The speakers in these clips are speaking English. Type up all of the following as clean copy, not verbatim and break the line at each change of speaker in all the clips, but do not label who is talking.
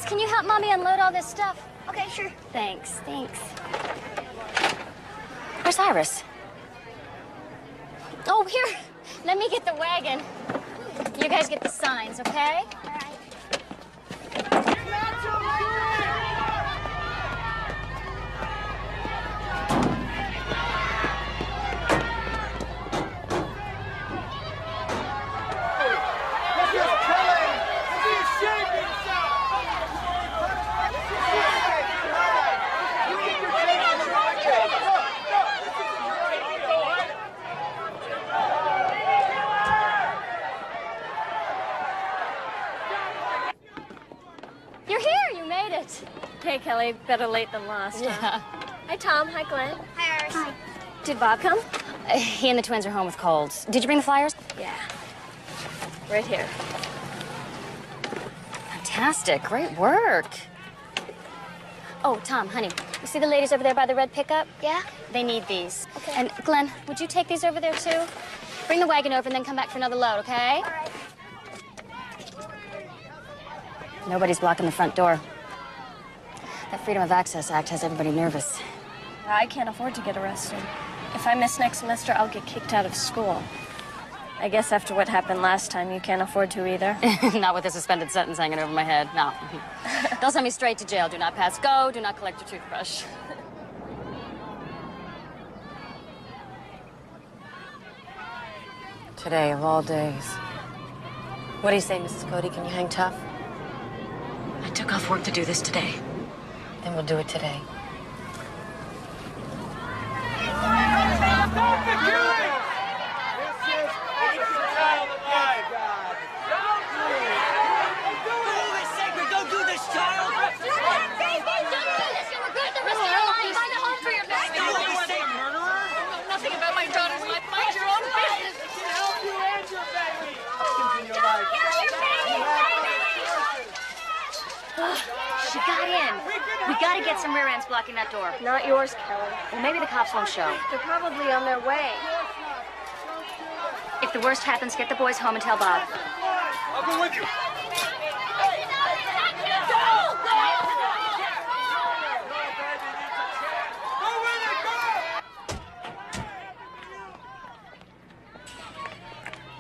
Liz, can you help Mommy unload all this stuff?
Okay, sure.
Thanks, thanks. Where's Iris? Oh, here. Let me get the wagon. You guys get the signs, okay?
All right.
You're here. You made it.
Hey, Kelly. Better late than lost,
Yeah.
huh? Hi, Tom. Hi, Glenn.
Hi, Iris. Hi.
Did Bob come?
He and the twins are home with colds. Did you bring the flyers?
Yeah. Right here.
Fantastic. Great work. Oh, Tom, honey, you see the ladies over there by the red pickup?
Yeah?
They need these.
Okay.
And Glenn, would you take these over there too? Bring the wagon over and then come back for another load, okay?
All right.
Nobody's blocking the front door. That Freedom of Access Act has everybody nervous.
I can't afford to get arrested. If I miss next semester, I'll get kicked out of school. I guess after what happened last time, you can't afford to either.
Not with a suspended sentence hanging over my head, no. They'll send me straight to jail. Do not pass go, do not collect your toothbrush.
Today of all days. What do you say, Mrs. Cody? Can you hang tough?
I took off work to do this today.
Then we'll do it today.
Stop the killing! This is a child alive.
Rule is sacred. Don't do this, child.
Don't do this! You were good the rest of your life. Find a home for your baby.
Rule is sacred.
Nothing about my daughter's life. Mind your own business.
It can help you and your baby. In your life.
She got in. We gotta get some rear ends blocking that door.
Not yours, Kelly.
Well, maybe the cops won't show.
They're probably on their way.
If the worst happens, get the boys home and tell Bob.
I'll go with you.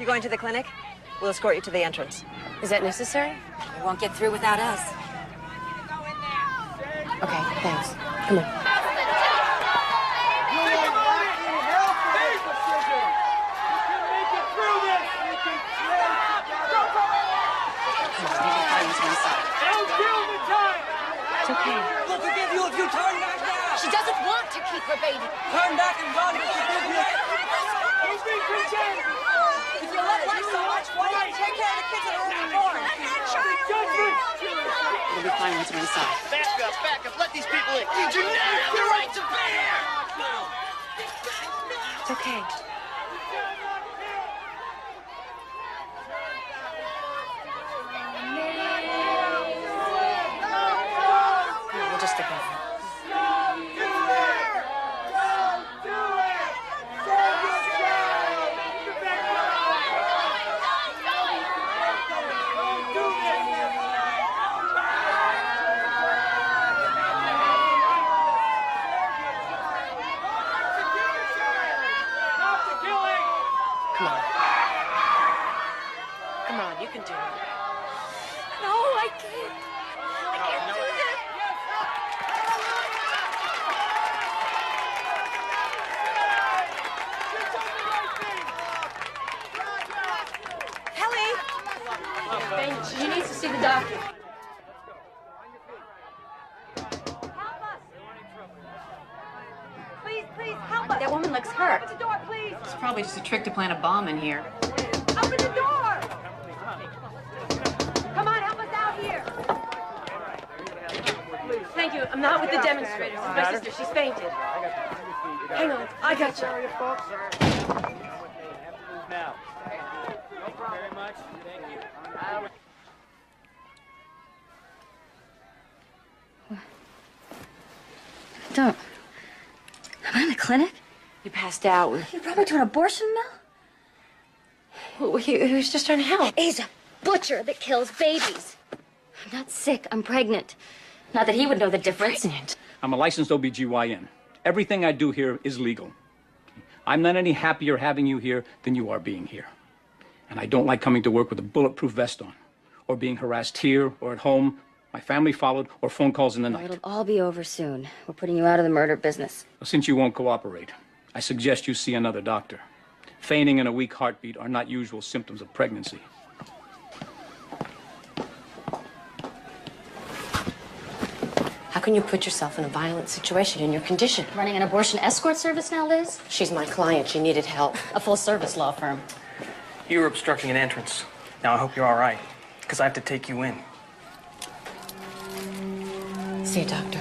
You going to the clinic? We'll escort you to the entrance.
Is that necessary?
You won't get through without us.
Okay, thanks. Come on.
It's okay.
We'll forgive you if you turn back now.
She doesn't want to keep her baby.
Turn back and run. We'll forgive you. If you love life so much, why don't you take care of the kids that are already born?
It'll be fine once we're inside.
Back up. Let these people in.
You do not have the right to be here.
It's okay. We'll just stick over. Come on. Come on, you can do it.
No, I can't. I can't do that.
Kelly!
She needs to see the doctor.
Please, help us.
That woman looks hurt.
Open the door, please.
It's probably just a trick to plant a bomb in here.
Open the door. Come on, help us out here.
Thank you. I'm not with the demonstrators. It's my sister. She's fainted. Hang on. I got you.
Now. Thank you very much. Thank you.
Don't. Am I in the clinic?
You passed out.
You brought me to an abortion mill?
He was just trying to help.
He's a butcher that kills babies. not sick. I'm pregnant. Not that he would know the difference.
Pregnant.
I'm a licensed OBGYN. Everything I do here is legal. I'm not any happier having you here than you are being here. And I don't like coming to work with a bulletproof vest on, or being harassed here or at home, my family followed, or phone calls in the night.
It'll all be over soon. We're putting you out of the murder business.
Since you won't cooperate, I suggest you see another doctor. Fainting and a weak heartbeat are not usual symptoms of pregnancy.
How can you put yourself in a violent situation in your condition?
Running an abortion escort service now, Liz?
She's my client. She needed help.
A full-service law firm.
You were obstructing an entrance. Now I hope you're all right, because I have to take you in.
See you, doctor.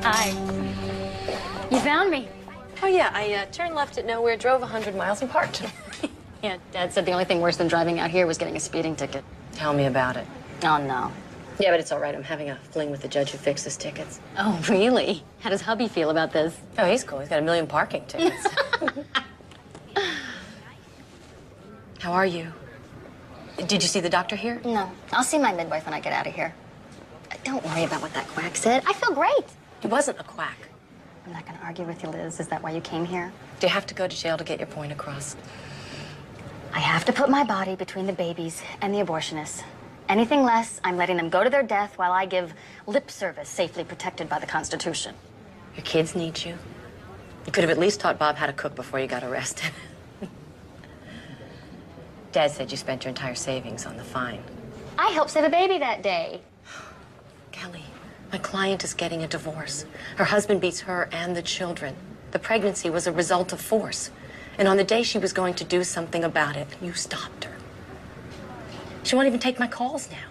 Hi. You found me.
Oh, yeah. I turned left at nowhere, drove 100 miles, and parked.
Yeah, Dad said the only thing worse than driving out here was getting a speeding ticket.
Tell me about it.
Oh, no.
Yeah, but it's all right. I'm having a fling with the judge who fixes tickets.
Oh, really? How does hubby feel about this?
Oh, he's cool. He's got 1 million parking tickets. How are you? Did you see the doctor here?
No. I'll see my midwife when I get out of here. Don't worry about what that quack said. I feel great.
He wasn't a quack.
I'm not going to argue with you, Liz. Is that why you came here?
Do you have to go to jail to get your point across?
I have to put my body between the babies and the abortionists. Anything less, I'm letting them go to their death while I give lip service safely protected by the Constitution.
Your kids need you. You could have at least taught Bob how to cook before you got arrested. Dad said you spent your entire savings on the fine.
I helped save a baby that day.
Kelly, my client is getting a divorce. Her husband beats her and the children. The pregnancy was a result of force. And on the day she was going to do something about it, you stopped her. She won't even take my calls now.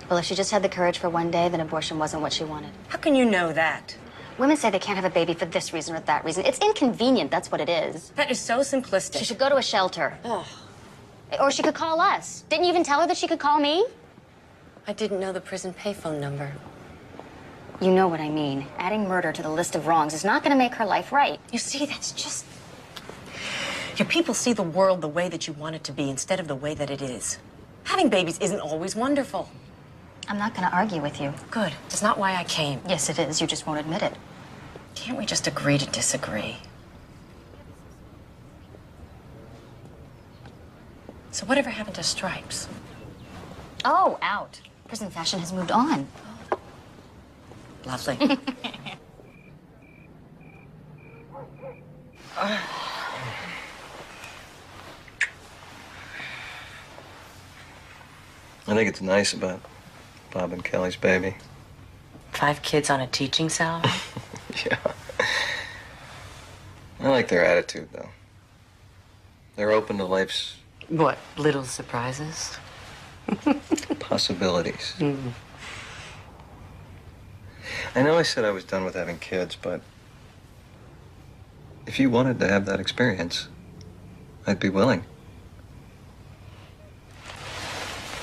Well, if she just had the courage for one day, then abortion wasn't what she wanted.
How can you know that?
Women say they can't have a baby for this reason or that reason. It's inconvenient, that's what it is.
That is so simplistic.
She should go to a shelter.
Oh,
Or she could call us. Didn't you even tell her that she could call me?
I didn't know the prison payphone number.
You know what I mean. Adding murder to the list of wrongs is not going to make her life right.
You see, that's just... Your people see the world the way that you want it to be instead of the way that it is. Having babies isn't always wonderful.
I'm not going to argue with you.
Good. It's not why I came.
Yes, it is. You just won't admit it.
Can't we just agree to disagree? So whatever happened to stripes?
Oh, out. Prison fashion has moved on.
Lovely.
I think it's nice about Bob and Kelly's baby.
5 kids on a teaching salary?
Yeah. I like their attitude, though. They're open to life's
What, little surprises?
possibilities. I know I said I was done with having kids, but if you wanted to have that experience, I'd be willing.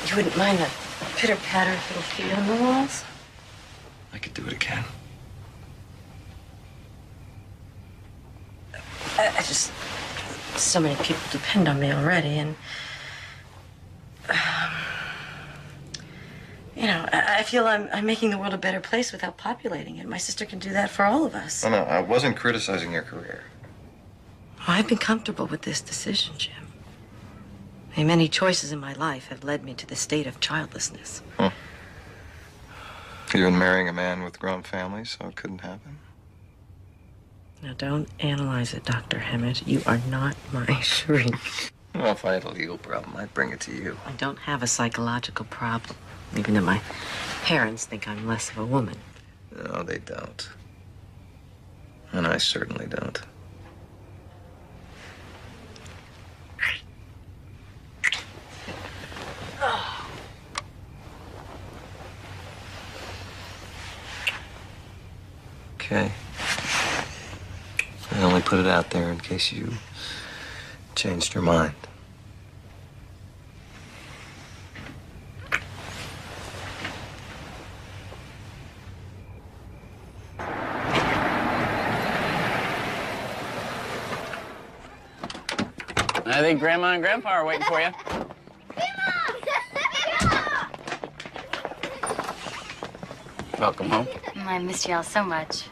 You wouldn't mind the pitter-patter of little feet on the walls?
I could do it again.
I just... So many people depend on me already, and... you know, I feel I'm making the world a better place without populating it. My sister can do that for all of us.
No, I wasn't criticizing your career.
Well, I've been comfortable with this decision, Jim. I mean, many choices in my life have led me to the state of childlessness.
You've been marrying a man with grown family, so it couldn't happen.
Now, don't analyze it, Dr. Hammett. You are not my shrink.
Well, if I had a legal problem, I'd bring it to you.
I don't have a psychological problem, even though my parents think I'm less of a woman.
No, they don't. And I certainly don't. Okay. I only put it out there in case you changed your mind.
I think Grandma and Grandpa are waiting for you. Welcome home.
I missed y'all so much.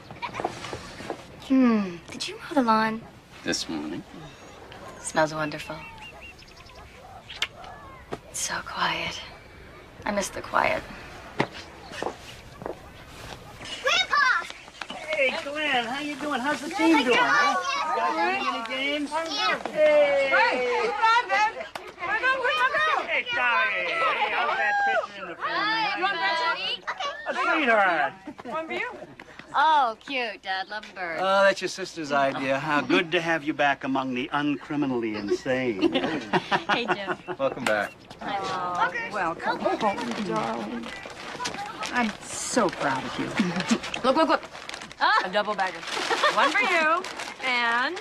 Did you mow the lawn?
This morning.
Smells wonderful. It's so quiet. I miss the quiet.
Hey, Glenn, how you doing? How's the team doing? Huh? You guys winning any games? Hey!
Hey, come on, man.
Hey, Tommy! Hey, how's that fitting in the family?
You want a
A sweetheart.
One for you?
Oh, cute, Dad. Love birds.
Oh, that's your sister's idea. How good to have you back among the uncriminally insane.
Hey, Jim.
Welcome back.
Welcome home, darling. I'm so proud of you.
Look. A double bagger. One for you, and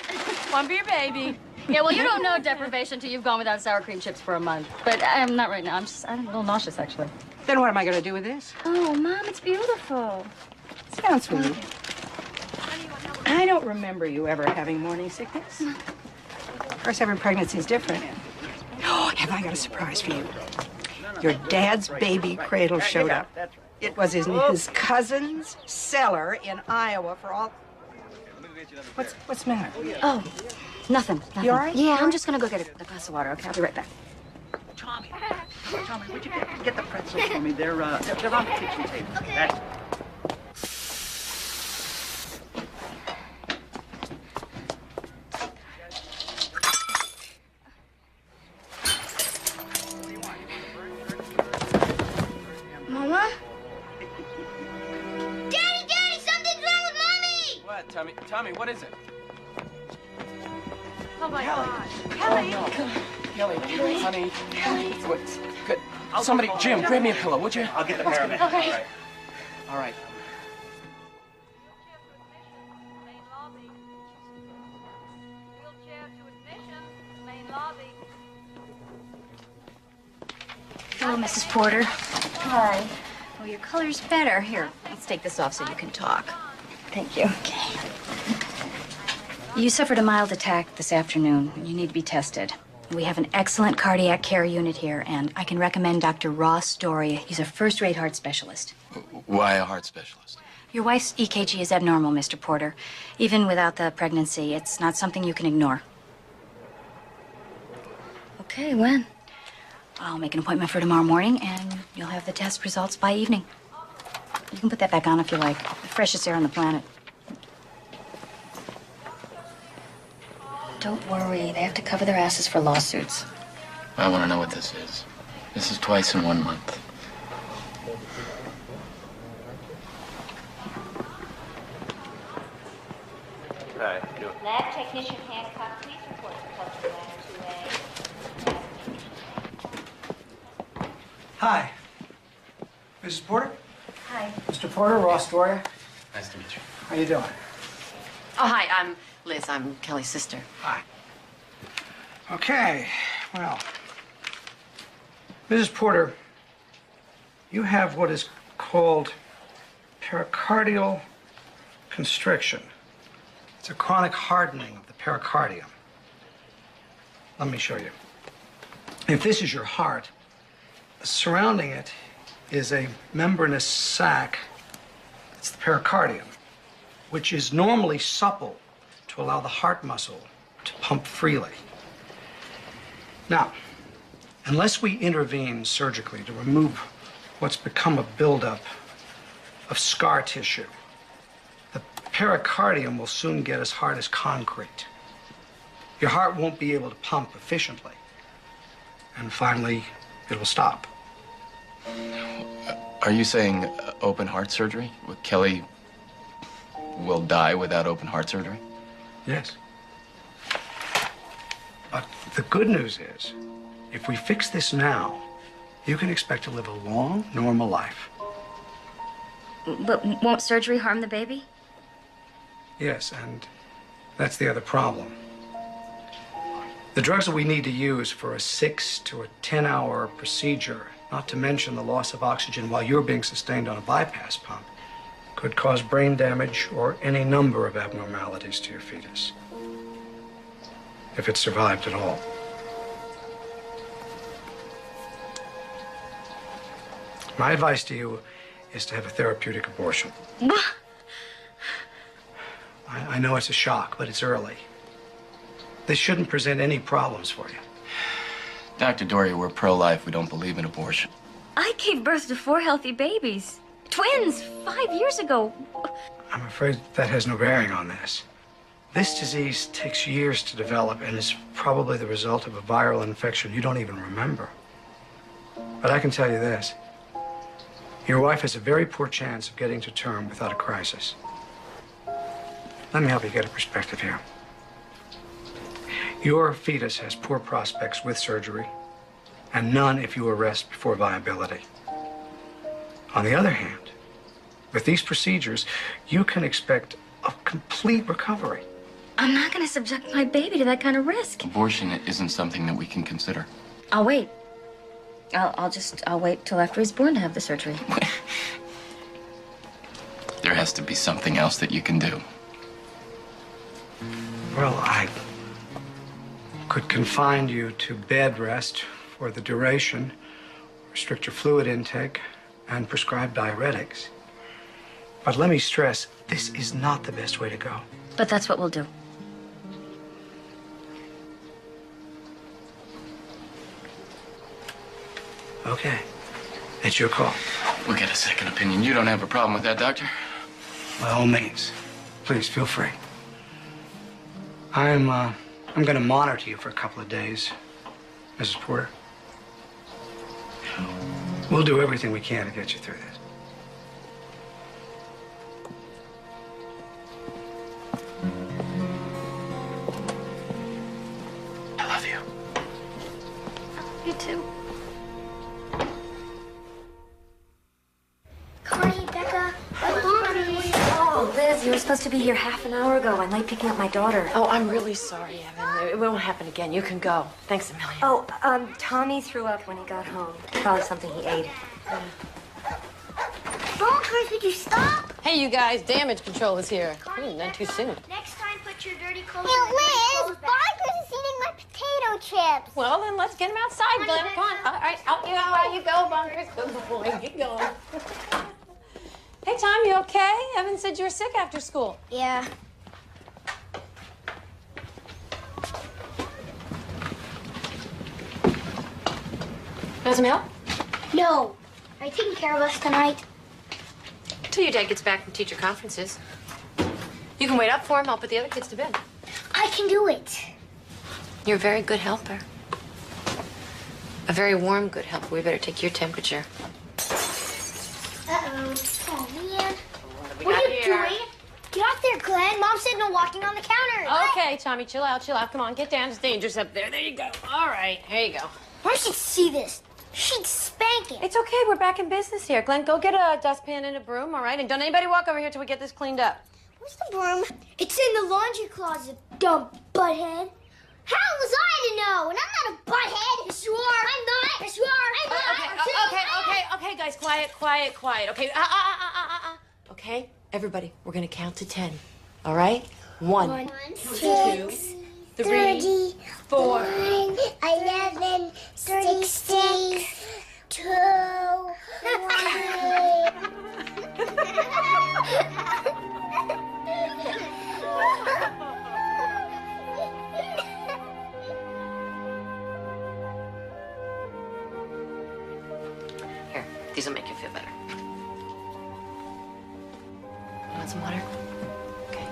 one for your baby.
Yeah, well, you don't know deprivation till you've gone without sour cream chips for a month. But I'm not right now. I'm a little nauseous, actually.
Then what am I going to do with this?
Oh, Mom, it's beautiful.
Sounds sweet. I don't remember you ever having morning sickness. Of course, every pregnancy is different. Oh, have I got a surprise for you? Your dad's baby cradle showed up. It was in his cousin's cellar in Iowa for all... What's the matter?
Oh, nothing.
You all right?
Yeah, I'm just going to go get a glass of water, okay? I'll be right back.
Tommy, would you get the pretzels for me? They're on the kitchen table. That's...
Mama?
Daddy, something's wrong with Mommy!
What, Tommy, what is it?
Oh, my God.
Kelly, honey. What's good? Somebody, Jim, grab me a pillow, would you?
I'll get the paramedic.
Okay.
All right.
Hello, Mrs. Porter. Hi. Oh, your color's better. Here, let's take this off so you can talk. Thank you. Okay. You suffered a mild attack this afternoon. You need to be tested. We have an excellent cardiac care unit here, and I can recommend Dr. Ross Doria. He's a first-rate heart specialist.
Why a heart specialist?
Your wife's EKG is abnormal, Mr. Porter. Even without the pregnancy, it's not something you can ignore. Okay, when? I'll make an appointment for tomorrow morning, and you'll have the test results by evening. You can put that back on if you like. The freshest air on the planet. Don't worry. They have to cover their asses for lawsuits.
I want to know what this is. This is twice in 1 month.
Hi.
Lab technician Hancock, please report to culture matter 2A.
Hi. Mrs. Porter?
Hi.
Mr. Porter, Ross Doria.
Nice to meet you.
How you doing?
Oh, hi, I'm Liz. I'm Kelly's sister.
Hi. Okay, well, Mrs. Porter, you have what is called pericardial constriction. It's a chronic hardening of the pericardium. Let me show you. If this is your heart, surrounding it is a membranous sac. It's the pericardium, which is normally supple to allow the heart muscle to pump freely. Now, unless we intervene surgically to remove what's become a buildup of scar tissue, the pericardium will soon get as hard as concrete. Your heart won't be able to pump efficiently. And finally, it will stop.
Are you saying open heart surgery? Kelly will die without open heart surgery?
Yes. But the good news is, if we fix this now, you can expect to live a long, normal life.
But won't surgery harm the baby?
Yes, and that's the other problem. The drugs that we need to use for a 6 to a 10-hour procedure, not to mention the loss of oxygen while you're being sustained on a bypass pump, could cause brain damage or any number of abnormalities to your fetus, if it survived at all. My advice to you is to have a therapeutic abortion. I know it's a shock, but it's early. This shouldn't present any problems for you.
Dr. Doria, we're pro-life. We don't believe in abortion.
I gave birth to 4 healthy babies. Twins, 5 years ago.
I'm afraid that has no bearing on this. This disease takes years to develop and is probably the result of a viral infection you don't even remember. But I can tell you this. Your wife has a very poor chance of getting to term without a crisis. Let me help you get a perspective here. Your fetus has poor prospects with surgery, and none if you arrest before viability. On the other hand, with these procedures, you can expect a complete recovery.
I'm not going to subject my baby to that kind of risk.
Abortion isn't something that we can consider.
I'll wait. I'll wait till after he's born to have the surgery.
There has to be something else that you can do.
Well, I could confine you to bed rest for the duration, restrict your fluid intake, and prescribe diuretics. But let me stress, this is not the best way to go.
But that's what we'll do.
Okay. It's your call.
We'll get a second opinion. You don't have a problem with that, Doctor?
By all means. Please, feel free. I'm going to monitor you for a couple of days, Mrs. Porter. We'll do everything we can to get you through this.
I love you.
You too.
Connie, Becca,
Oh, Liz, you were supposed to be here half an hour ago. I'm late picking up my daughter.
Oh, I'm really sorry, Evan. It won't happen again. You can go. Thanks a million.
Oh, Tommy threw up when he got home. Probably something he ate.
Bonkers, would you stop?
Hey, you guys, damage control is here. Not too soon.
Next time, put your dirty clothes Liz, Bonkers is eating my potato chips.
Well, then let's get him outside, Glenn. Come on. All right, out you go, Bunkers. Good boy. Get going. Hey, Tom, you okay? Evan said you were sick after school.
Yeah.
Want some help?
No. Are you taking care of us tonight?
Till your dad gets back from teacher conferences. You can wait up for him. I'll put the other kids to bed.
I can do it.
You're a very good helper. A very warm, good helper. We better take your temperature.
Uh-oh. Oh, man. What are you doing? Get out there, Glenn. Mom said no walking on the counter.
Okay, Tommy, chill out, chill out. Come on, get down. It's dangerous up there. There you go. All right, here you go.
Mom should see this. She'd spank it.
It's okay. We're back in business here. Glenn, go get a dustpan and a broom, all right? And don't anybody walk over here till we get this cleaned up.
Where's the broom? It's in the laundry closet, dumb butthead. How was I to know? And I'm not a butthead. Yes, you are. I'm not. Yes, you are. I'm not.
Okay, guys, quiet. Okay, Okay, everybody, we're gonna count to 10. All right? 1, 2, 3, 4.
11, 16, 2, 1.
Here, these will make you feel better. You want some water? Okay.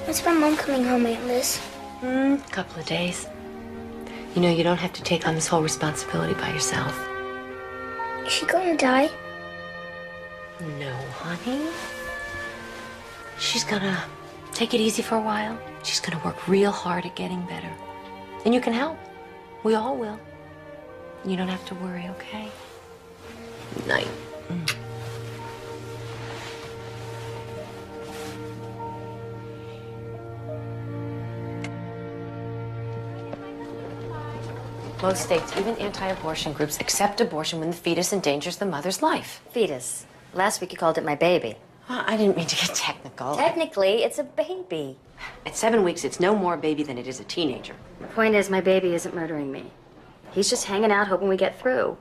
When's my mom coming home, Aunt Liz?
A couple of days. You know, you don't have to take on this whole responsibility by yourself.
Is she going to die?
No, honey. She's gonna take it easy for a while. She's gonna work real hard at getting better. And you can help. We all will. You don't have to worry, okay?
Night. Most states, even anti-abortion groups, accept abortion when the fetus endangers the mother's life.
Fetus. Last week you called it my baby.
I didn't mean to get technical.
Technically, it's a baby.
At 7 weeks, it's no more a baby than it is a teenager.
The point is, my baby isn't murdering me. He's just hanging out hoping we get through.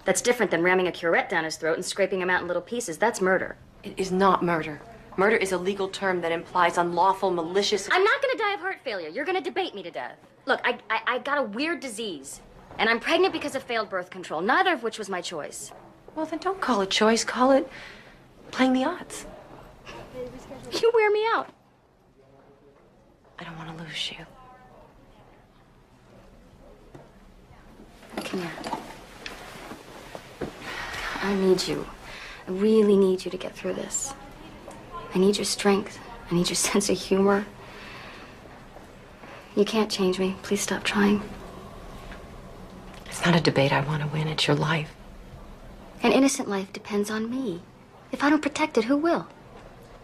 That's different than ramming a curette down his throat and scraping him out in little pieces. That's murder.
It is not murder. Murder is a legal term that implies unlawful, malicious...
I'm not gonna die of heart failure. You're gonna debate me to death. Look, I got a weird disease. And I'm pregnant because of failed birth control, neither of which was my choice.
Well, then don't call it choice. Call it playing the odds.
You wear me out.
I don't want to lose you.
Come here. I need you. I really need you to get through this. I need your strength. I need your sense of humor. You can't change me. Please stop trying.
It's not a debate I want to win. It's your life.
An innocent life depends on me. If I don't protect it, who will?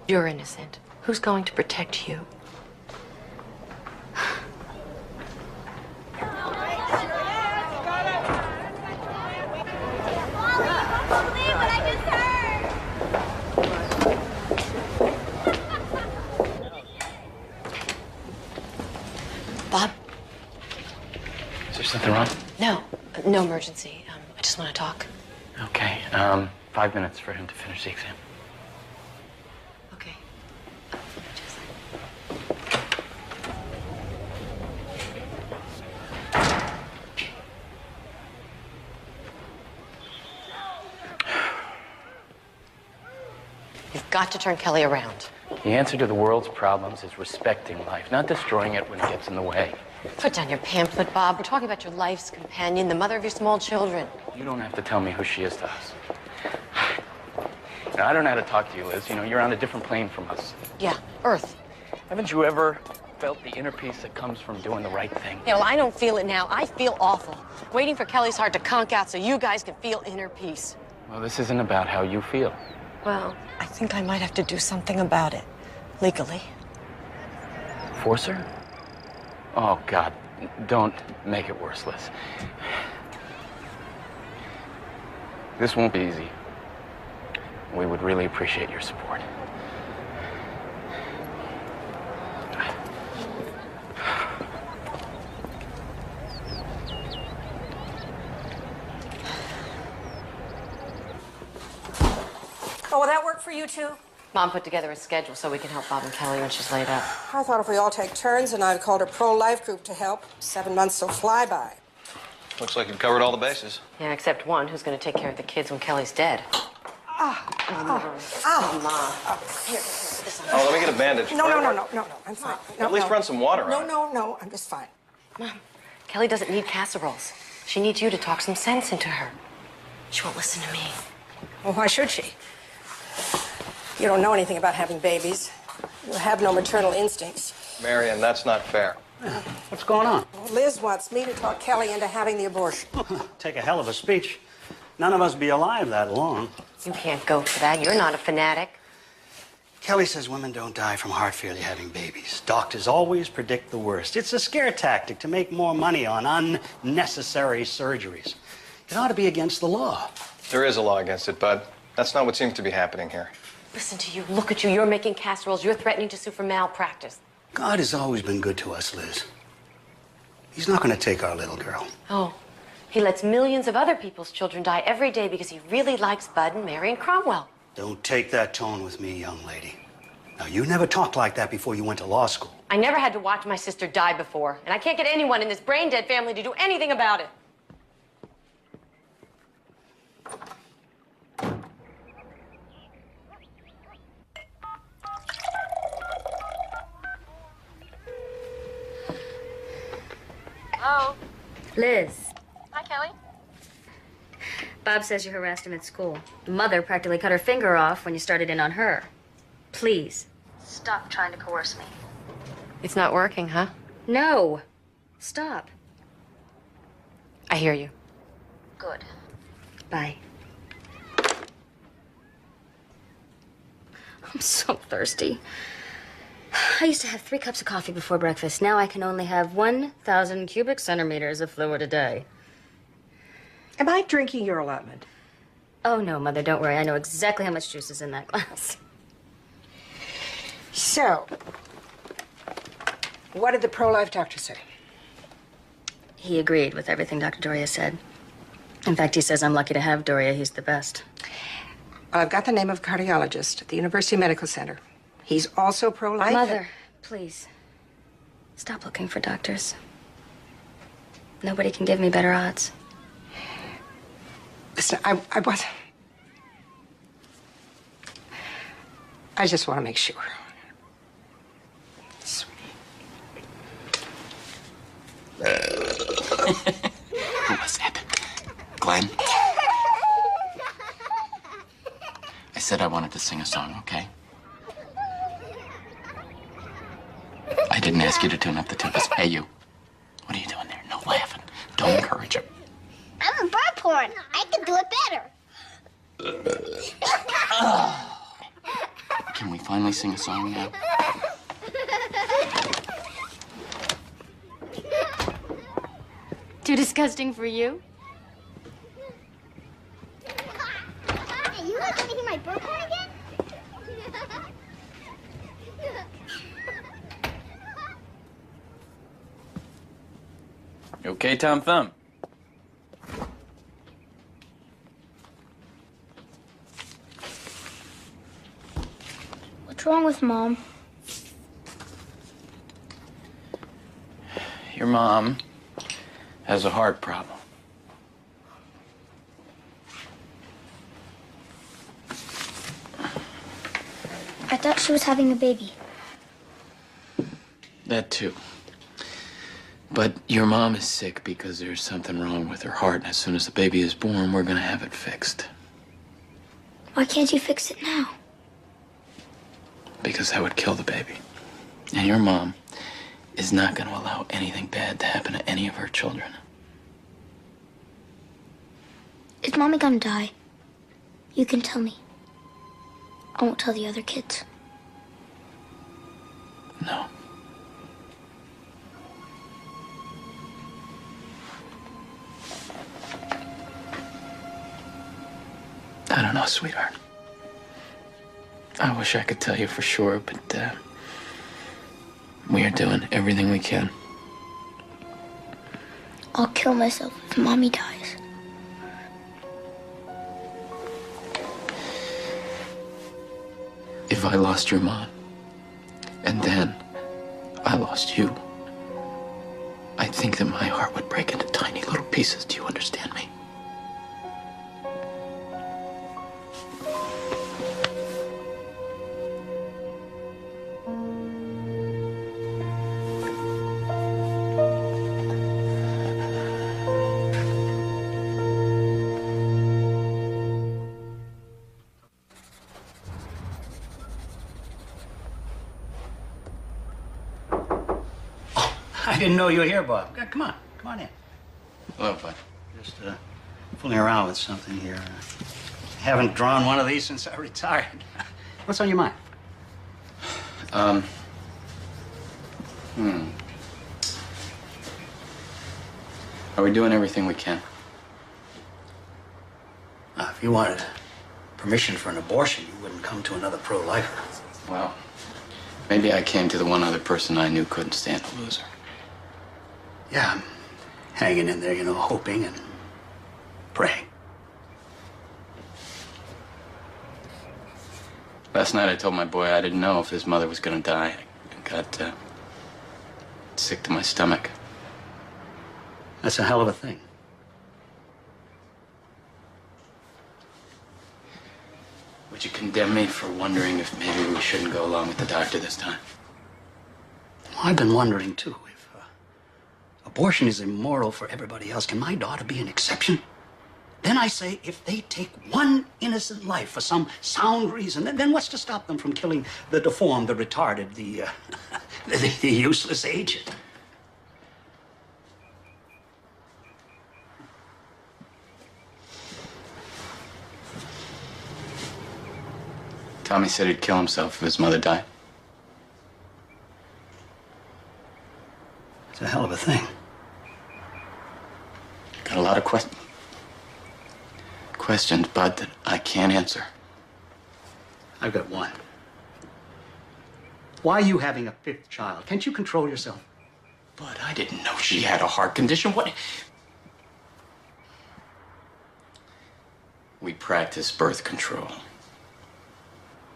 You're innocent. Who's going to protect you? Bob?
Is there something wrong?
No emergency. I just want to talk.
Okay, 5 minutes for him to finish the exam.
Okay. You've got to turn Kelly around.
The answer to the world's problems is respecting life, not destroying it when it gets in the way.
Put down your pamphlet, Bob. We're talking about your life's companion, the mother of your small children.
You don't have to tell me who she is to us. Now, I don't know how to talk to you, Liz. You know, you're on a different plane from us.
Yeah, Earth.
Haven't you ever felt the inner peace that comes from doing the right thing?
Yeah, well, I don't feel it now. I feel awful. Waiting for Kelly's heart to conk out so you guys can feel inner peace.
Well, this isn't about how you feel.
Well, I think I might have to do something about it. Legally.
Force her? Oh, God. Don't make it worse, Liz. This won't be easy. We would really appreciate your support.
Oh, will that work for you two?
Mom put together a schedule so we can help Bob and Kelly when she's laid up.
I thought if we all take turns and I'd called a pro-life group to help, 7 months will fly by.
Looks like you've covered all the bases.
Yeah, except one who's going to take care of the kids when Kelly's dead.
Mom. Here, this on.
Oh, let me get a bandage.
No, I'm fine. No,
At least run some water on it.
No, I'm just fine.
Mom, Kelly doesn't need casseroles. She needs you to talk some sense into her. She won't listen to me.
Well, why should she? You don't know anything about having babies. You have no maternal instincts.
Marion, that's not fair.
What's going on?
Liz wants me to talk Kelly into having the abortion.
Take a hell of a speech. None of us be alive that long.
You can't go for that. You're not a fanatic.
Kelly says women don't die from heart failure having babies. Doctors always predict the worst. It's a scare tactic to make more money on unnecessary surgeries. It ought to be against the law.
There is a law against it, Bud. That's not what seems to be happening here.
Listen to you. Look at you. You're making casseroles. You're threatening to sue for malpractice.
God has always been good to us, Liz. He's not going to take our little girl.
Oh, he lets millions of other people's children die every day because he really likes Bud and Mary and Cromwell.
Don't take that tone with me, young lady. Now, you never talked like that before you went to law school.
I never had to watch my sister die before, and I can't get anyone in this brain-dead family to do anything about it.
Hello? Liz.
Hi, Kelly.
Bob says you harassed him at school. The mother practically cut her finger off when you started in on her. Please, stop trying to coerce me.
It's not working, huh?
No. Stop.
I hear you.
Good. Bye. I'm so thirsty. I used to have 3 cups of coffee before breakfast. Now I can only have 1,000 cubic centimeters of fluid a day.
Am I drinking your allotment?
Oh, no, Mother, don't worry. I know exactly how much juice is in that glass.
So, what did the pro-life doctor say?
He agreed with everything Dr. Doria said. In fact, he says I'm lucky to have Doria. He's the best.
Well, I've got the name of a cardiologist at the University Medical Center. He's also pro-life.
Mother, please, stop looking for doctors. Nobody can give me better odds.
Listen, I just want to make sure.
Who was that? Glenn? I said I wanted to sing a song, okay? I didn't ask you to tune up the tupas. Hey, you. What are you doing there? No laughing. Don't encourage him.
I'm a bird porn. I can do it better.
Can we finally sing a song now?
Too disgusting for you?
Hey, you guys want to hear my bird porn again?
You okay, Tom Thumb?
What's wrong with Mom?
Your mom has a heart problem.
I thought she was having a baby.
That too. But your mom is sick because there's something wrong with her heart, and as soon as the baby is born, we're gonna have it fixed.
Why can't you fix it now?
Because that would kill the baby. And your mom is not gonna allow anything bad to happen to any of her children.
Is Mommy gonna die? You can tell me. I won't tell the other kids.
No. I don't know, sweetheart. I wish I could tell you for sure, but we are doing everything we can.
I'll kill myself if Mommy dies.
If I lost your mom, and then I lost you, I think that my heart would break into tiny little pieces. Do you understand me?
I didn't know you were here, Bob. Come on in.
Hello, bud.
Just fooling around with something here. I haven't drawn one of these since I retired. What's on your mind?
Are we doing everything we can?
If you wanted permission for an abortion, you wouldn't come to another pro-lifer.
Well, maybe I came to the one other person I knew couldn't stand a loser.
Yeah, I'm hanging in there, hoping and praying.
Last night I told my boy I didn't know if his mother was gonna die. I got sick to my stomach.
That's a hell of a thing.
Would you condemn me for wondering if maybe we shouldn't go along with the doctor this time?
Well, I've been wondering, too, if abortion is immoral for everybody else, can my daughter be an exception? Then I say, if they take one innocent life for some sound reason, then what's to stop them from killing the deformed, the retarded, the useless aged?
Tommy said he'd kill himself if his mother died.
It's a hell of a thing.
Got a lot of questions, Bud, that I can't answer.
I've got one. Why are you having a fifth child? Can't you control yourself?
Bud, I didn't know she had a heart condition. What? We practice birth control.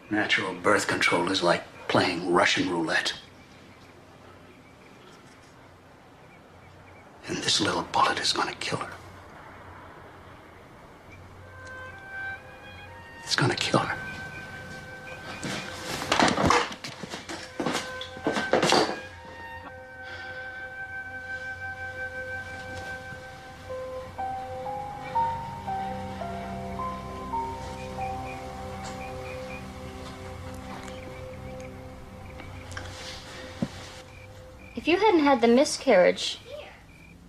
Natural birth control is like playing Russian roulette. And this little bullet is gonna kill her. It's gonna kill her.
If you hadn't had the miscarriage,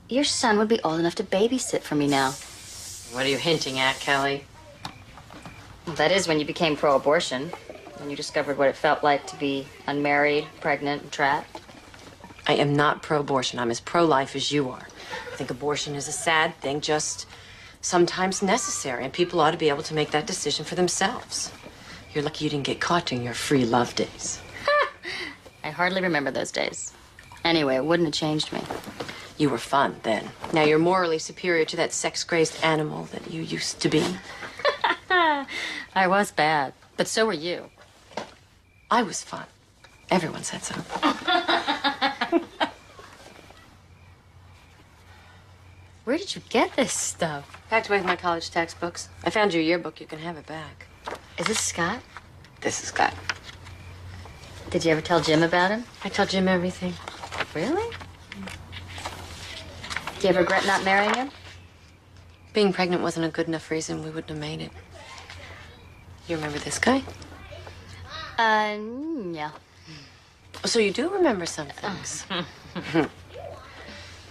your son would be old enough to babysit for me now.
What are you hinting at, Kelly?
Well, that is when you became pro-abortion, when you discovered what it felt like to be unmarried, pregnant, and trapped.
I am not pro-abortion. I'm as pro-life as you are. I think abortion is a sad thing, just sometimes necessary, and people ought to be able to make that decision for themselves. You're lucky you didn't get caught during your free love days.
I hardly remember those days. Anyway, it wouldn't have changed me.
You were fun then. Now you're morally superior to that sex-crazed animal that you used to be.
I was bad, but so were you.
I was fun. Everyone said so.
Where did you get this stuff?
Packed away with my college textbooks. I found your yearbook. You can have it back.
Is this Scott?
This is Scott.
Did you ever tell Jim about him?
I tell Jim everything.
Really? Do you ever regret not marrying him?
Being pregnant wasn't a good enough reason. We wouldn't have made it. You remember this guy?
No.
So you do remember some things.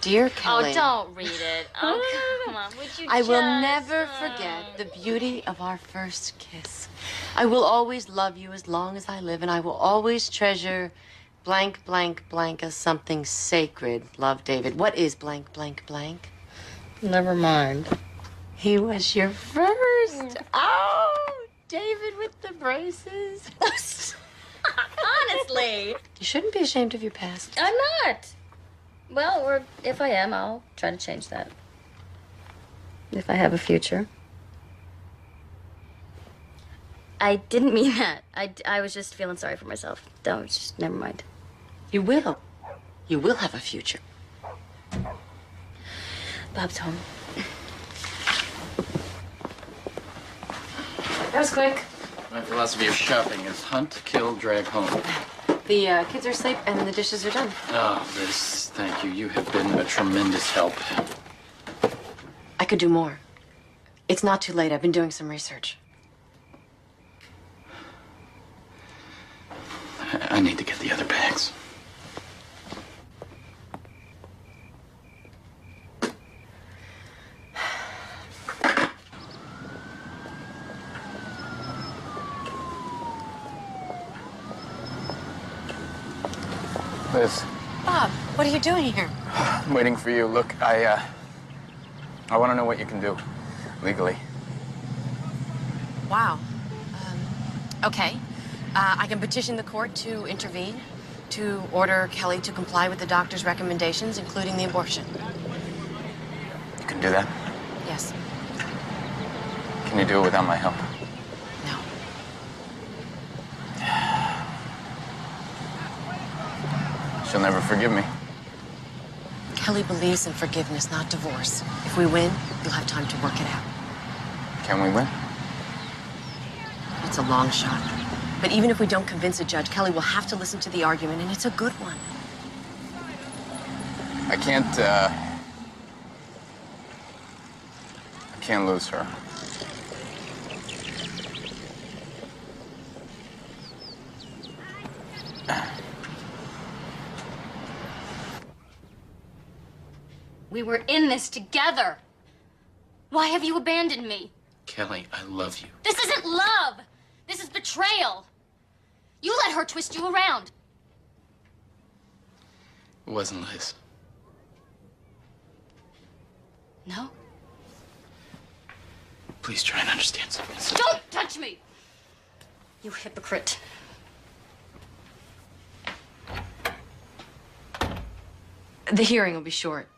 Dear Kelly.
Oh, don't read it. Oh, come on. Would you
I will never forget the beauty of our first kiss. I will always love you as long as I live, and I will always treasure blank, blank, blank as something sacred. Love, David. What is blank, blank, blank?
Never mind.
He was your first. Oh, David with the braces.
Honestly.
You shouldn't be ashamed of your past.
I'm not. Well, or if I am, I'll try to change that. If I have a future. I didn't mean that. I was just feeling sorry for myself. Don't, just never mind.
You will. You will have a future.
Bob's home.
That was quick.
My philosophy of shopping is hunt, kill, drag home.
The kids are asleep and the dishes are done.
Oh, Liz, thank you. You have been a tremendous help.
I could do more. It's not too late. I've been doing some research.
I need to get the other bags.
Liz,
Bob, what are you doing here?
I'm waiting for you. Look, I want to know what you can do legally.
Wow. Okay. I can petition the court to intervene, to order Kelly to comply with the doctor's recommendations, including the abortion.
You can do that?
Yes.
Can you do it without my help?
No.
She'll never forgive me.
Kelly believes in forgiveness, not divorce. If we win, you'll have time to work it out.
Can we win?
It's a long shot. But even if we don't convince a judge, Kelly will have to listen to the argument, and it's a good one.
I can't lose her.
We were in this together. Why have you abandoned me?
Kelly, I love you.
This isn't love.
This is betrayal. You let her twist you around.
It wasn't Liz.
No?
Please try and understand something.
Don't touch me! You hypocrite.
The hearing will be short.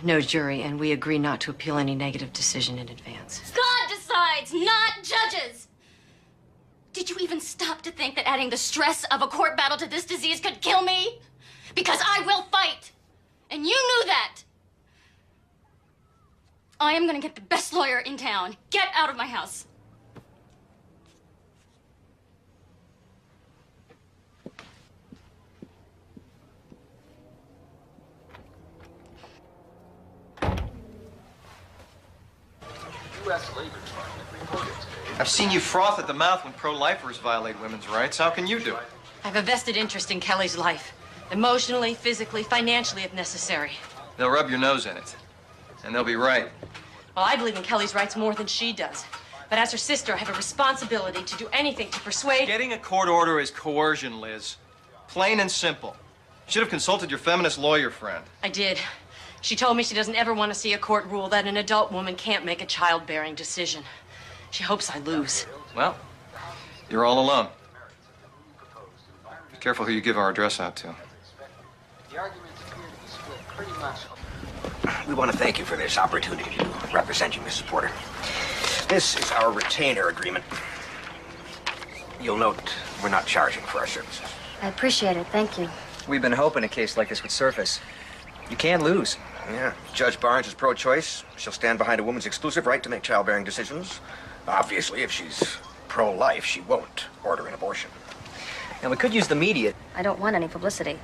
No jury, and we agree not to appeal any negative decision in advance.
God decides, not judges! Did you even stop to think that adding the stress of a court battle to this disease could kill me? Because I will fight! And you knew that! I am gonna get the best lawyer in town. Get out of my house.
I've seen you froth at the mouth when pro-lifers violate women's rights. How can you do it?
I have a vested interest in Kelly's life. Emotionally, physically, financially, if necessary.
They'll rub your nose in it. And they'll be right.
Well, I believe in Kelly's rights more than she does. But as her sister, I have a responsibility to do anything to persuade...
Getting a court order is coercion, Liz. Plain and simple. You should have consulted your feminist lawyer friend.
I did. She told me she doesn't ever want to see a court rule that an adult woman can't make a childbearing decision. She hopes I lose.
Well, you're all alone. Be careful who you give our address out to.
We want to thank you for this opportunity to represent you, Mrs. Porter. This is our retainer agreement. You'll note we're not charging for our services.
I appreciate it. Thank you.
We've been hoping a case like this would surface. You can't lose.
Yeah. Judge Barnes is pro-choice. She'll stand behind a woman's exclusive right to make childbearing decisions. Obviously, if she's pro-life, she won't order an abortion.
And we could use the media.
I don't want any publicity.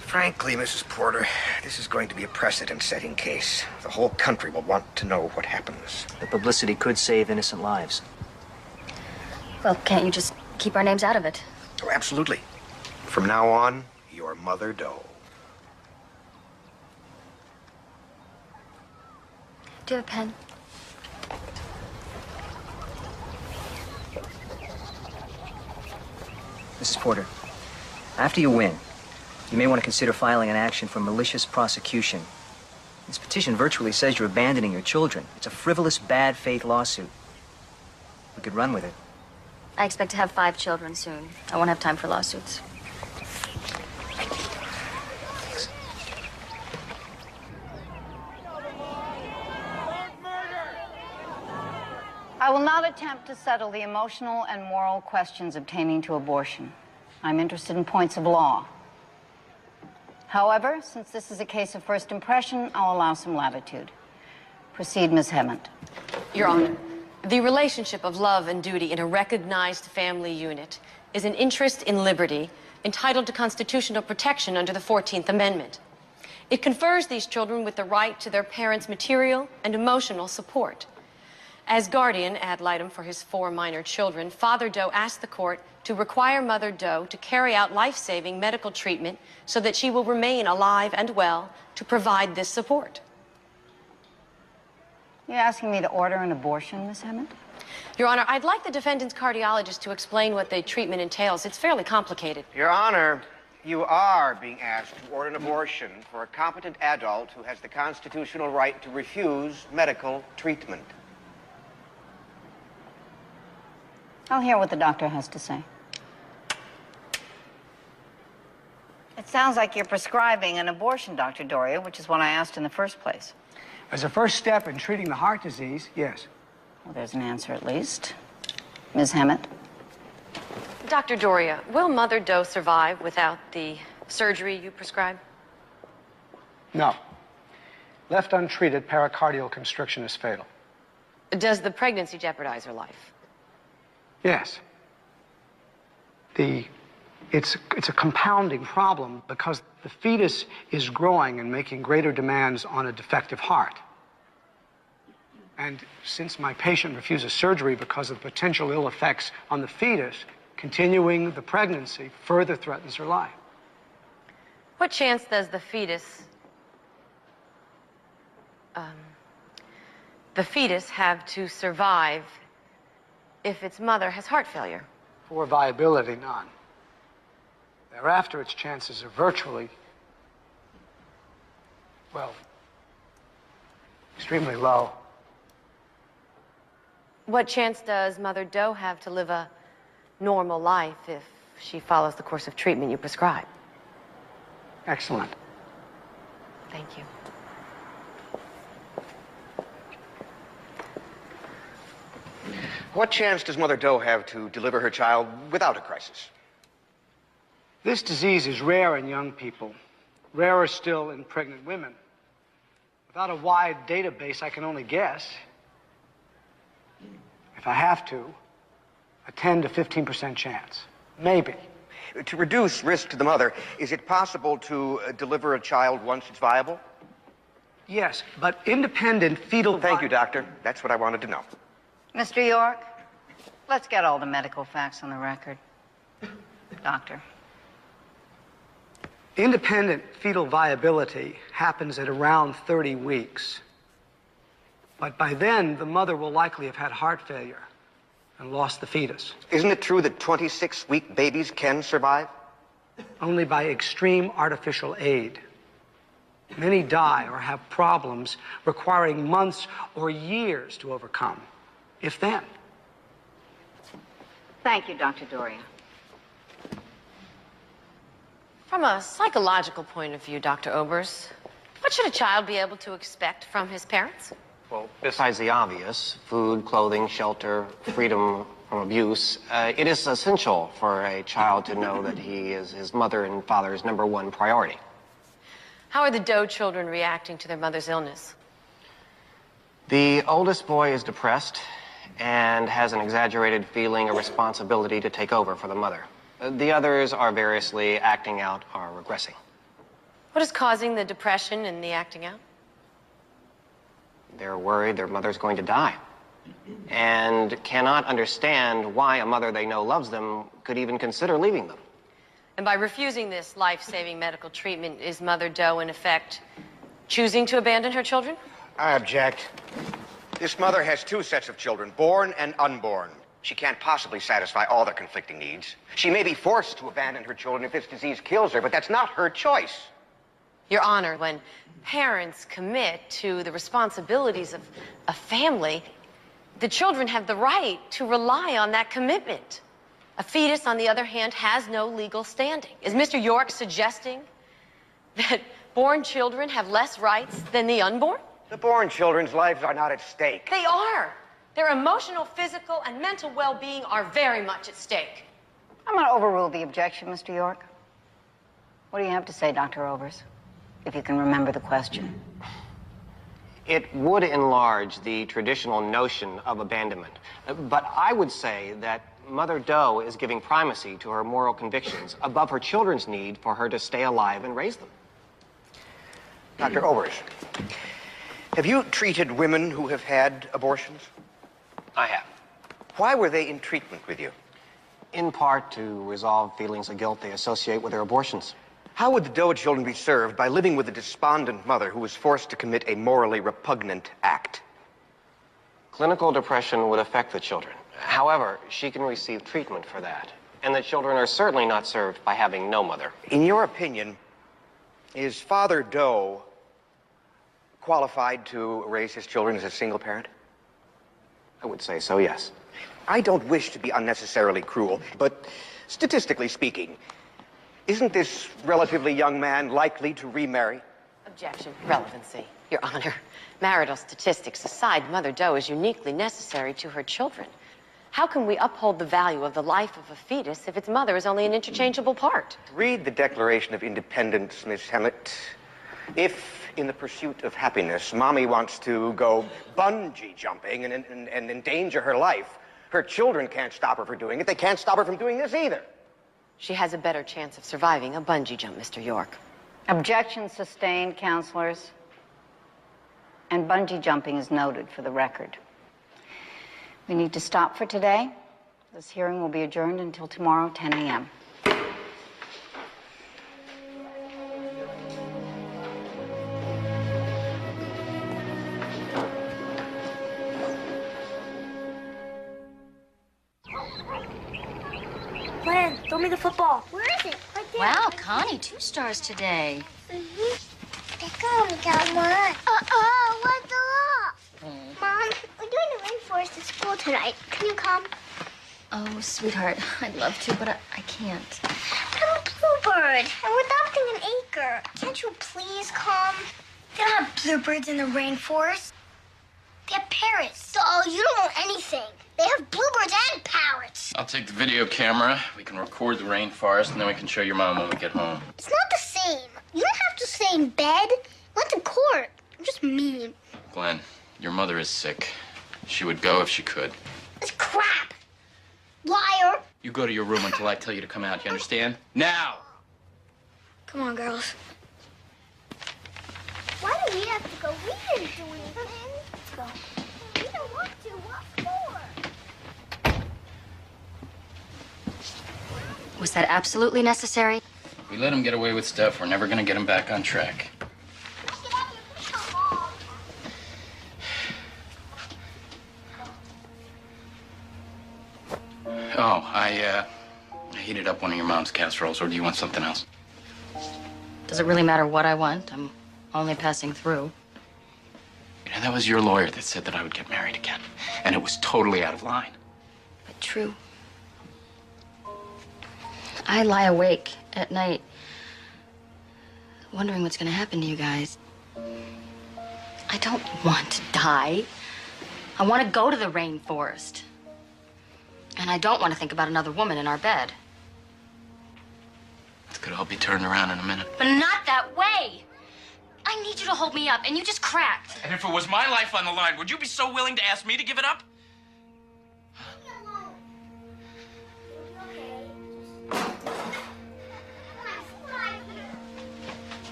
Frankly, Mrs. Porter, this is going to be a precedent-setting case. The whole country will want to know what happens.
The publicity could save innocent lives.
Well, can't you just keep our names out of it?
Oh, absolutely. From now on, you're Mother Doe.
Do you have a pen?
Mrs. Porter, after you win, you may want to consider filing an action for malicious prosecution. This petition virtually says you're abandoning your children. It's a frivolous, bad faith lawsuit. We could run with it.
I expect to have 5 children soon. I won't have time for lawsuits.
I will not attempt to settle the emotional and moral questions obtaining to abortion. I'm interested in points of law. However, since this is a case of first impression, I'll allow some latitude. Proceed, Ms. Hemmond.
Your Honor, the relationship of love and duty in a recognized family unit is an interest in liberty entitled to constitutional protection under the 14th Amendment. It confers these children with the right to their parents' material and emotional support. As guardian ad litem for his 4 minor children, Father Doe asked the court to require Mother Doe to carry out life-saving medical treatment so that she will remain alive and well to provide this support.
You're asking me to order an abortion, Ms. Hemmond?
Your Honor, I'd like the defendant's cardiologist to explain what the treatment entails. It's fairly complicated.
Your Honor, you are being asked to order an abortion for a competent adult who has the constitutional right to refuse medical treatment.
I'll hear what the doctor has to say. It sounds like you're prescribing an abortion, Dr. Doria, which is what I asked in the first place.
As a first step in treating the heart disease, yes.
Well, there's an answer at least. Ms. Hammett?
Dr. Doria, will Mother Doe survive without the surgery you prescribe?
No. Left untreated, pericardial constriction is fatal.
Does the pregnancy jeopardize her life?
Yes. It's a compounding problem because the fetus is growing and making greater demands on a defective heart. And since my patient refuses surgery because of potential ill effects on the fetus, continuing the pregnancy further threatens her life.
What chance does the fetus have to survive
if its mother has heart failure?
Poor viability, none. Thereafter, its chances are virtually, well, extremely low.
What chance does Mother Doe have to live a normal life if she follows the course of treatment you prescribe?
Excellent.
Thank you.
What chance does Mother Doe have to deliver her child without a crisis?
This disease is rare in young people, rarer still in pregnant women. Without a wide database, I can only guess. If I have to, a 10 to 15% chance. Maybe.
To reduce risk to the mother, is it possible to deliver a child once it's viable?
Yes, but independent fetal...
Thank you, doctor. That's what I wanted to know.
Mr. York, let's get all the medical facts on the record. Doctor.
Independent fetal viability happens at around 30 weeks. But by then, the mother will likely have had heart failure and lost the fetus.
Isn't it true that 26-week babies can survive?
Only by extreme artificial aid. Many die or have problems requiring months or years to overcome, if then.
Thank you, Dr. Doria.
From a psychological point of view, Dr. Obers, what should a child be able to expect from his parents?
Well, besides the obvious, food, clothing, shelter, freedom from abuse, it is essential for a child to know that he is his mother and father's #1 priority.
How are the Doe children reacting to their mother's illness?
The oldest boy is depressed and has an exaggerated feeling of responsibility to take over for the mother. The others are variously acting out or regressing.
What is causing the depression and the acting out?
They're worried their mother's going to die and cannot understand why a mother they know loves them could even consider leaving them.
And by refusing this life-saving medical treatment, is Mother Doe, in effect, choosing to abandon her children?
I object. This mother has 2 sets of children, born and unborn. She can't possibly satisfy all their conflicting needs. She may be forced to abandon her children if this disease kills her, but that's not her choice.
Your Honor, when parents commit to the responsibilities of a family, the children have the right to rely on that commitment. A fetus, on the other hand, has no legal standing. Is Mr. York suggesting that born children have less rights than the unborn?
The born children's lives are not at stake.
They are. Their emotional, physical, and mental well-being are very much at stake.
I'm going to overrule the objection, Mr. York. What do you have to say, Dr. Obers? If you can remember the question.
It would enlarge the traditional notion of abandonment. But I would say that Mother Doe is giving primacy to her moral convictions above her children's need for her to stay alive and raise them.
Dr. Obers, have you treated women who have had abortions?
I have.
Why were they in treatment with you?
In part to resolve feelings of guilt they associate with their abortions.
How would the Doe children be served by living with a despondent mother who was forced to commit a morally repugnant act?
Clinical depression would affect the children. However, she can receive treatment for that. And the children are certainly not served by having no mother.
In your opinion, is Father Doe qualified to raise his children as a single parent?
I would say so, yes.
I don't wish to be unnecessarily cruel, but statistically speaking, isn't this relatively young man likely to remarry?
Objection. Relevancy. Your Honor, marital statistics aside, Mother Doe is uniquely necessary to her children. How can we uphold the value of the life of a fetus if its mother is only an interchangeable part?
Read the Declaration of Independence, Miss Hammett. If, in the pursuit of happiness, Mommy wants to go bungee jumping and endanger her life, her children can't stop her from doing it. They can't stop her from doing this either.
She has a better chance of surviving a bungee jump, Mr. York.
Objection sustained, counselors. And bungee jumping is noted for the record. We need to stop for today. This hearing will be adjourned until tomorrow, 10 a.m.
me the football. Where is it? Right there.
Wow, Connie, 2 stars today.
Come on. What's up? Mom, we're doing the rainforest at school tonight. Can you come?
Oh, sweetheart, I'd love to, but I can't.
I'm a bluebird, and we're adopting an acre. Can't you please come? They don't have bluebirds in the rainforest. They have parrots. Oh, you don't know anything. They have bluebirds and parrots.
I'll take the video camera. We can record the rainforest, and then we can show your mom when we get home.
It's not the same. You don't have to stay in bed. Went to court. I'm just mean.
Glenn, your mother is sick. She would go if she could.
It's crap. Liar.
You go to your room until I tell you to come out. You understand? Now!
Come on, girls. Why do we have to go? We didn't do anything. Go. We don't want to. What for?
Was that absolutely necessary?
If we let him get away with stuff, we're never gonna get him back on track. Oh, I heated up one of your mom's casseroles, or do you want something else?
Does it really matter what I want? I'm only passing through.
You know, that was your lawyer that said that I would get married again, and it was totally out of line.
But true. I lie awake at night, wondering what's gonna happen to you guys. I don't want to die. I want to go to the rainforest. And I don't want to think about another woman in our bed.
It could all be turned around in a minute.
But not that way. I need you to hold me up, and you just cracked.
And if it was my life on the line, would you be so willing to ask me to give it up?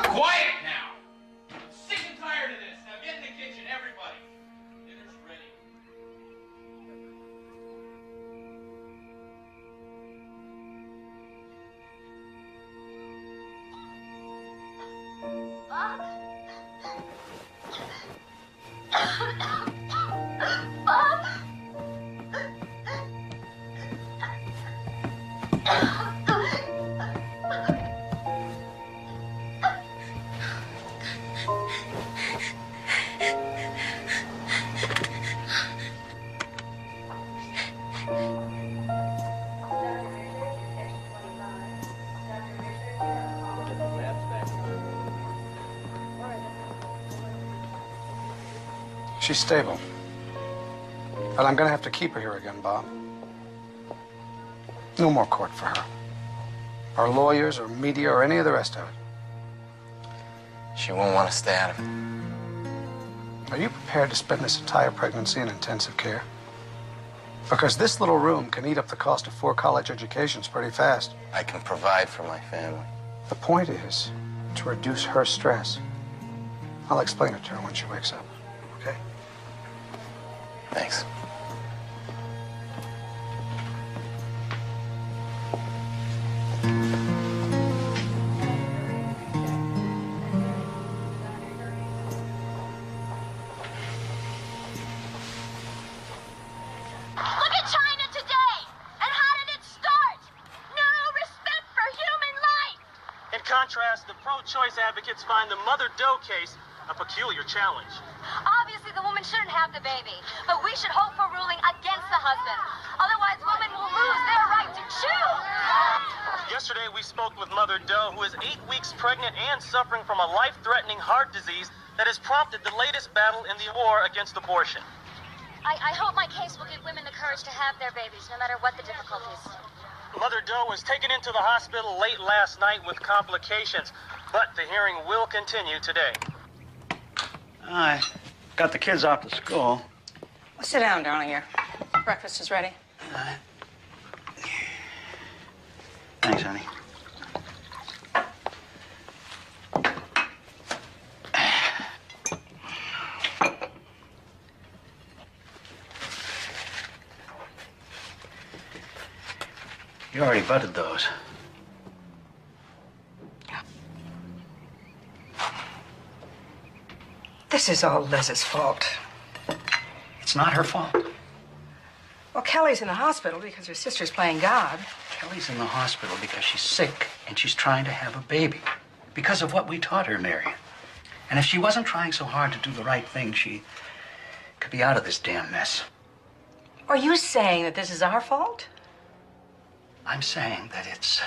Quiet now! I'm sick and tired of this. Now get in the kitchen, everybody. Dinner's ready.
Bob?
She's stable. But I'm gonna have to keep her here again, Bob. No more court for her. Or lawyers, or media, or any of the rest of it.
She won't want to stay out of it.
Are you prepared to spend this entire pregnancy in intensive care? Because this little room can eat up the cost of 4 college educations pretty fast.
I can provide for my family.
The point is to reduce her stress. I'll explain it to her when she wakes up, okay?
Thanks.
Look at China today! And how did it start? No respect for human life!
In contrast, the pro-choice advocates find the Mother Doe case a peculiar challenge.
Obviously, the woman shouldn't have the baby, but we should hope for ruling against the husband. Otherwise, women will lose their right to choose.
Yesterday, we spoke with Mother Doe, who is 8 weeks pregnant and suffering from a life-threatening heart disease that has prompted the latest battle in the war against abortion.
I hope my case will give women the courage to have their babies, no matter what the difficulties.
Mother Doe was taken into the hospital late last night with complications, but the hearing will continue today.
I got the kids off to school.
Well, sit down, darling. Your breakfast is ready.
Thanks, honey. You already butted those.
This is all Liz's fault.
It's not her fault.
Well, Kelly's in the hospital because her sister's playing God.
Kelly's in the hospital because she's sick and she's trying to have a baby. Because of what we taught her, Marion. And if she wasn't trying so hard to do the right thing, she could be out of this damn mess.
Are you saying that this is our fault?
I'm saying that it's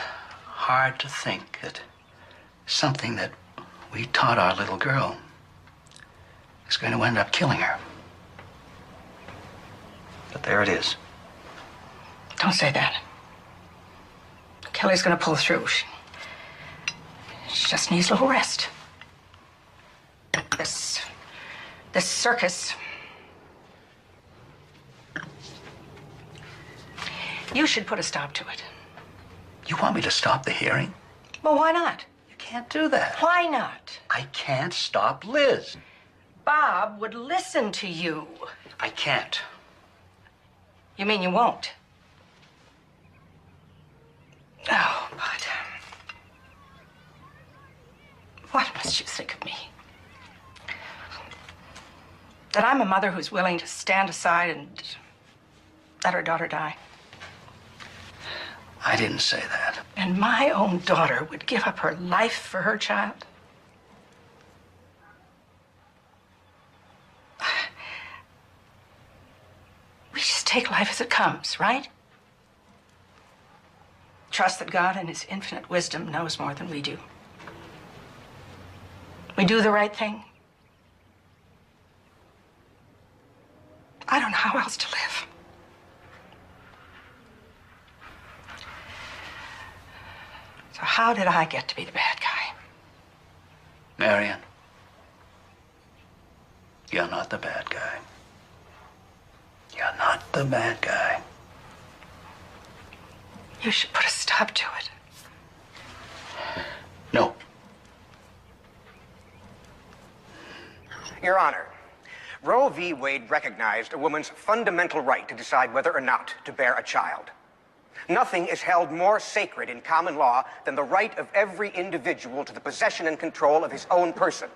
hard to think that something that we taught our little girl is going to end up killing her. But there it is.
Don't say that. Kelly's gonna pull through. She just needs a little rest. This circus. You should put a stop to it.
You want me to stop the hearing?
Well, why not?
You can't do that.
Why not?
I can't stop Liz.
Bob would listen to you.
I can't.
You mean you won't? Oh, but what must you think of me? That I'm a mother who's willing to stand aside and let her daughter die?
I didn't say that.
And my own daughter would give up her life for her child? We just take life as it comes, right? Trust that God in His infinite wisdom knows more than we do. We do the right thing. I don't know how else to live. So how did I get to be the bad guy?
Marion, you're not the bad guy. You're not the bad guy.
You should put a stop to it.
No.
Your Honor, Roe v. Wade recognized a woman's fundamental right to decide whether or not to bear a child. Nothing is held more sacred in common law than the right of every individual to the possession and control of his own person.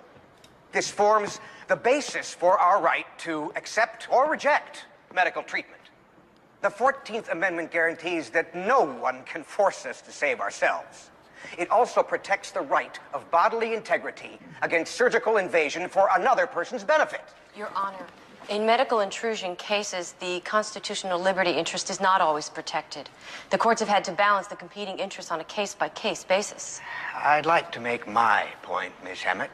This forms the basis for our right to accept or reject medical treatment. The 14th Amendment guarantees that no one can force us to save ourselves. It also protects the right of bodily integrity against surgical invasion for another person's benefit.
Your Honor, in medical intrusion cases, the constitutional liberty interest is not always protected. The courts have had to balance the competing interests on a case-by-case basis.
I'd like to make my point, Miss Hammett.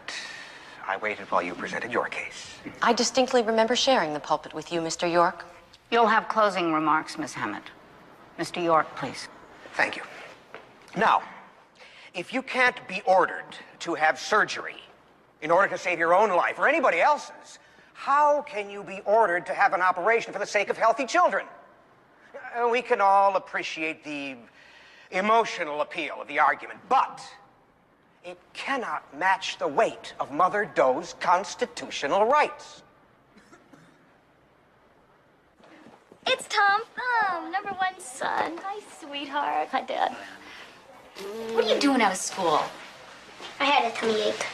I waited while you presented your case.
I distinctly remember sharing the pulpit with you, Mr. York.
You'll have closing remarks, Miss Hammett. Mr. York, please.
Thank you. Now, if you can't be ordered to have surgery in order to save your own life or anybody else's, how can you be ordered to have an operation for the sake of healthy children? We can all appreciate the emotional appeal of the argument, but it cannot match the weight of Mother Doe's constitutional rights.
It's Tom Thumb, #1 son. Hi, sweetheart. Hi, Dad.
What are you doing out of school?
I had a tummy ache.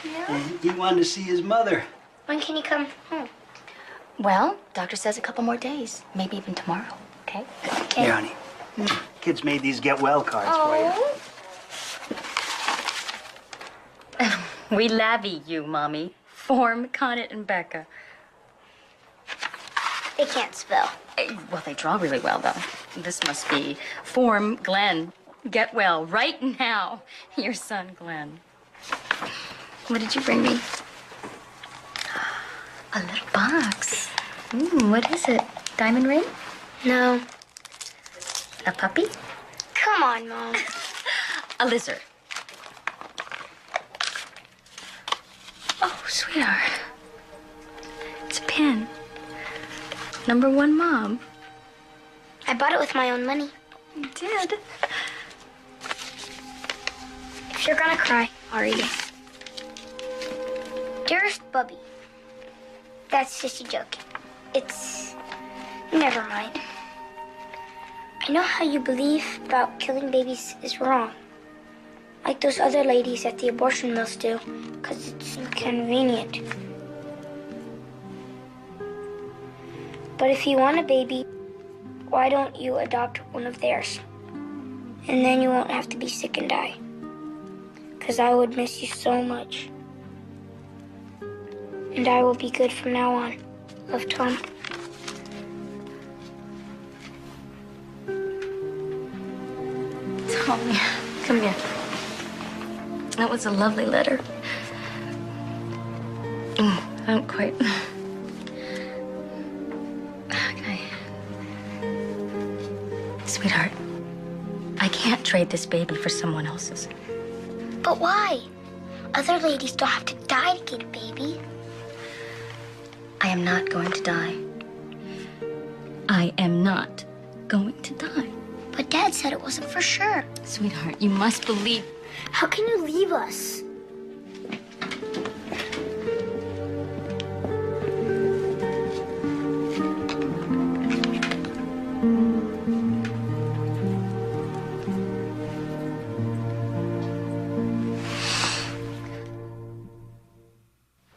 He wanted to see his mother.
When can you come home?
Well, doctor says a couple more days, maybe even tomorrow. Okay?
Here, honey. Kids made these get well cards for you.
We labby you, Mommy. Form, Connet, and Becca.
They can't spell.
Well, they draw really well, though. This must be Form, Glenn. Get well right now. Your son, Glenn. What did you bring me? A little box. What is it? Diamond ring?
No.
A puppy?
Come on, Mom.
A lizard. Oh, sweetheart. It's a pin. #1 Mom.
I bought it with my own money.
You did?
If you're gonna cry, I'll read it. Dearest Bubby. That's just a joke. It's... Never mind. I know how you believe about killing babies is wrong. Like those other ladies at the abortion mills do, because it's inconvenient. But if you want a baby, why don't you adopt one of theirs? And then you won't have to be sick and die. 'Cause I would miss you so much. And I will be good from now on. Love, Tom.
Tommy, come here. That was a lovely letter. I don't quite... Okay. Sweetheart, I can't trade this baby for someone else's.
But why? Other ladies don't have to die to get a baby.
I am not going to die. I am not going to die.
But Dad said it wasn't for sure.
Sweetheart, you must believe...
How can you leave us?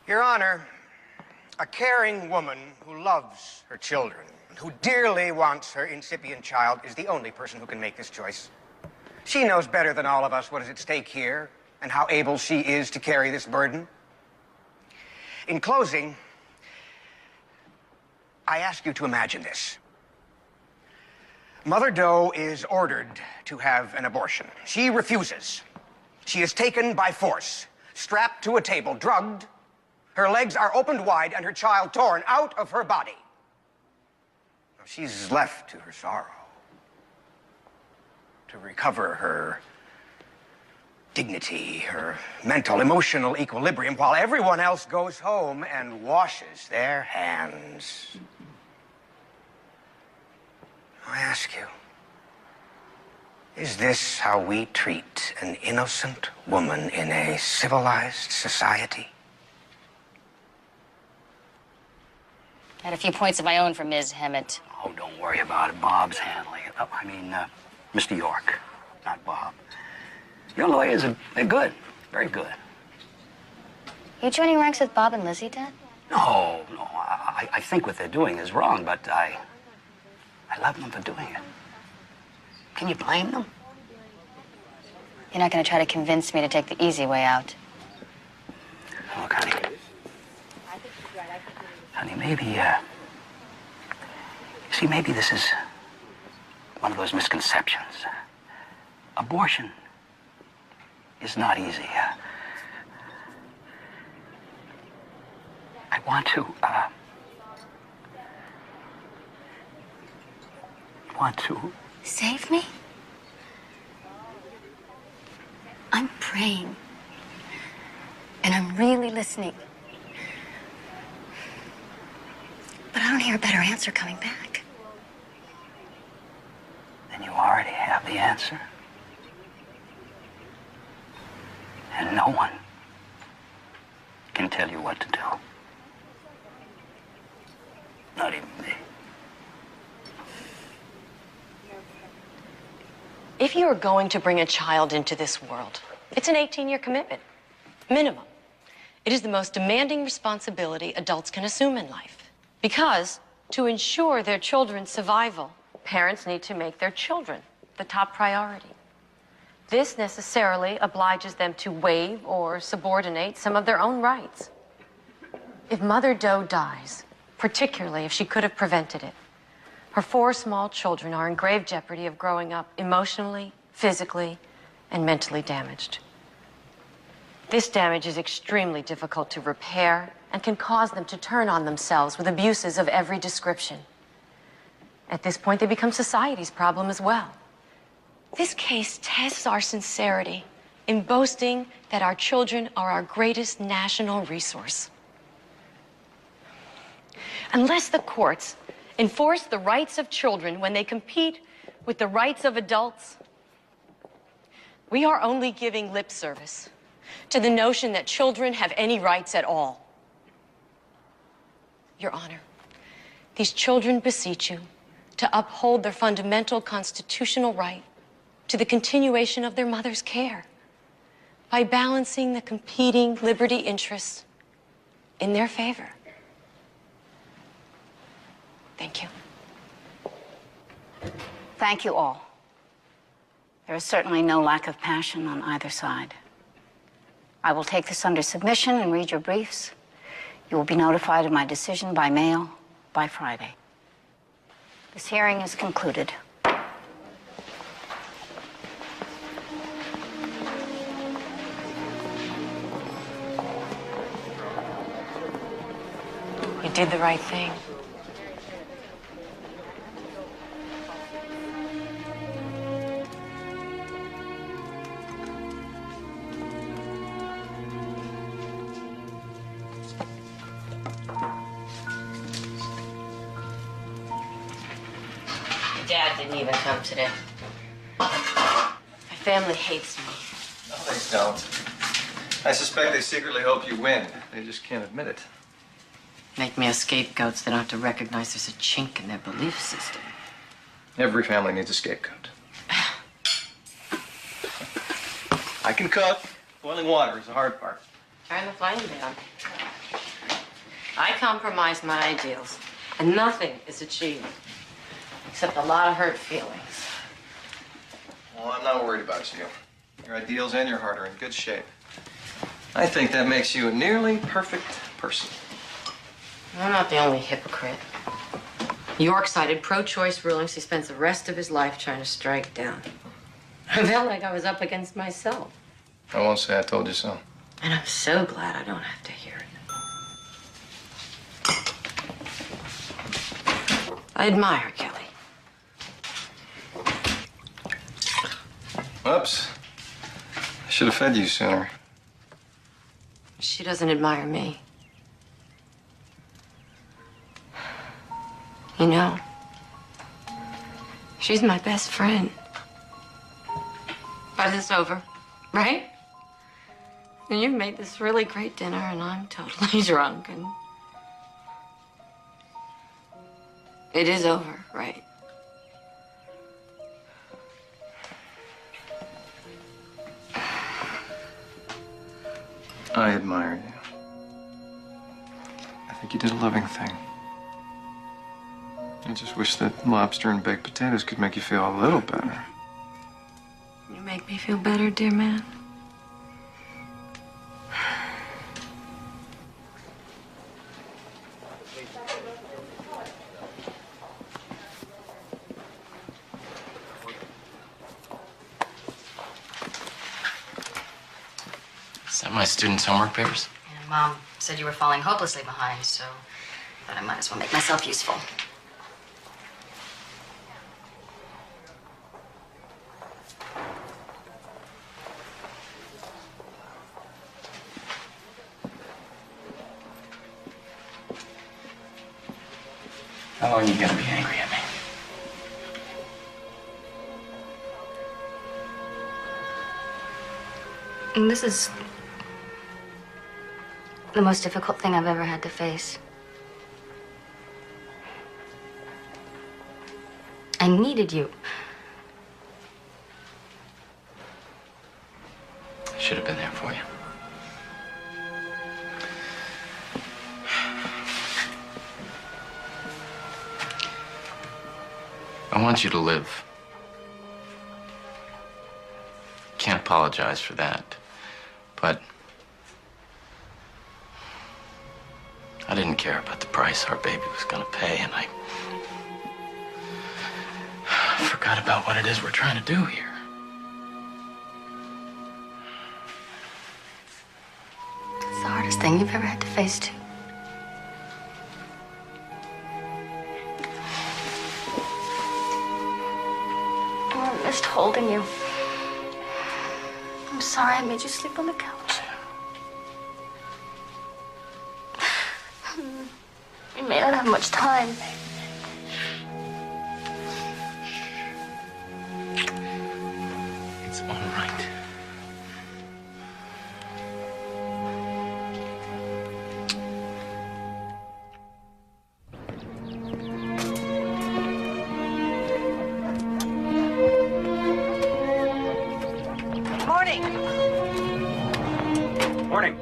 Your Honor, a caring woman who loves her children, who dearly wants her incipient child, is the only person who can make this choice. She knows better than all of us what is at stake here and how able she is to carry this burden. In closing, I ask you to imagine this. Mother Doe is ordered to have an abortion. She refuses. She is taken by force, strapped to a table, drugged. Her legs are opened wide and her child torn out of her body. She's left to her sorrow, to recover her dignity, her mental, emotional equilibrium, while everyone else goes home and washes their hands. I ask you, is this how we treat an innocent woman in a civilized society?
I had a few points of my own for Ms. Hammett.
Oh, don't worry about it. Bob's handling it. Oh, Mr. York, not Bob. Your lawyers they're good. Very good.
You joining ranks with Bob and Lizzie, Dad?
No. I think what they're doing is wrong, but I love them for doing it. Can you blame them?
You're not going to try to convince me to take the easy way out.
Look, honey. Honey, maybe, maybe this is one of those misconceptions. Abortion is not easy. I want to...
Save me? I'm praying. And I'm really listening. But I don't hear a better answer coming back.
Then you already have the answer. And no one can tell you what to do. Not even me.
If you are going to bring a child into this world, it's an 18-year commitment, minimum. It is the most demanding responsibility adults can assume in life. Because to ensure their children's survival, parents need to make their children the top priority. This necessarily obliges them to waive or subordinate some of their own rights. If Mother Doe dies, particularly if she could have prevented it, her 4 small children are in grave jeopardy of growing up emotionally, physically, and mentally damaged. This damage is extremely difficult to repair and can cause them to turn on themselves with abuses of every description. At this point, they become society's problem as well. This case tests our sincerity in boasting that our children are our greatest national resource. Unless the courts enforce the rights of children when they compete with the rights of adults, we are only giving lip service to the notion that children have any rights at all. Your Honor, these children beseech you to uphold their fundamental constitutional right to the continuation of their mother's care by balancing the competing liberty interests in their favor. Thank you.
Thank you all. There is certainly no lack of passion on either side. I will take this under submission and read your briefs. You will be notified of my decision by mail by Friday. This hearing is concluded.
You did the right thing. Dad didn't even come today. My family hates me.
No, they don't. I suspect they secretly hope you win. They just can't admit it.
Make me a scapegoat so they don't have to recognize there's a chink in their belief system.
Every family needs a scapegoat. I can cook. Boiling water is the hard part.
Turn the flame down. I compromise my ideals, and nothing is achieved except a lot of hurt feelings.
Well, I'm not worried about you. Your ideals and your heart are in good shape. I think that makes you a nearly perfect person.
I'm not the only hypocrite. York cited pro-choice rulings he spends the rest of his life trying to strike down. I felt like I was up against myself.
I won't say I told you so.
And I'm so glad I don't have to hear it. I admire Kelly.
Oops. I should have fed you sooner.
She doesn't admire me. You know, she's my best friend. But it's over, right? And you've made this really great dinner, and I'm totally drunk, and it is over, right?
I admire you. I think you did a loving thing. I just wish that lobster and baked potatoes could make you feel a little better.
You make me feel better, dear man.
Is that my students' homework papers?
And Mom said you were falling hopelessly behind, so I thought I might as well make myself useful.
How long are you gonna be angry at me?
And this is the most difficult thing I've ever had to face. I needed you.
I should have been there for you. I want you to live. Can't apologize for that. But I didn't care about the price our baby was gonna pay, and I forgot about what it is we're trying to do here.
It's the hardest thing you've ever had to face, too. Oh, I missed holding you. I'm sorry I made you sleep on the couch. We may not have much time.
It's all right.
Morning.
Morning.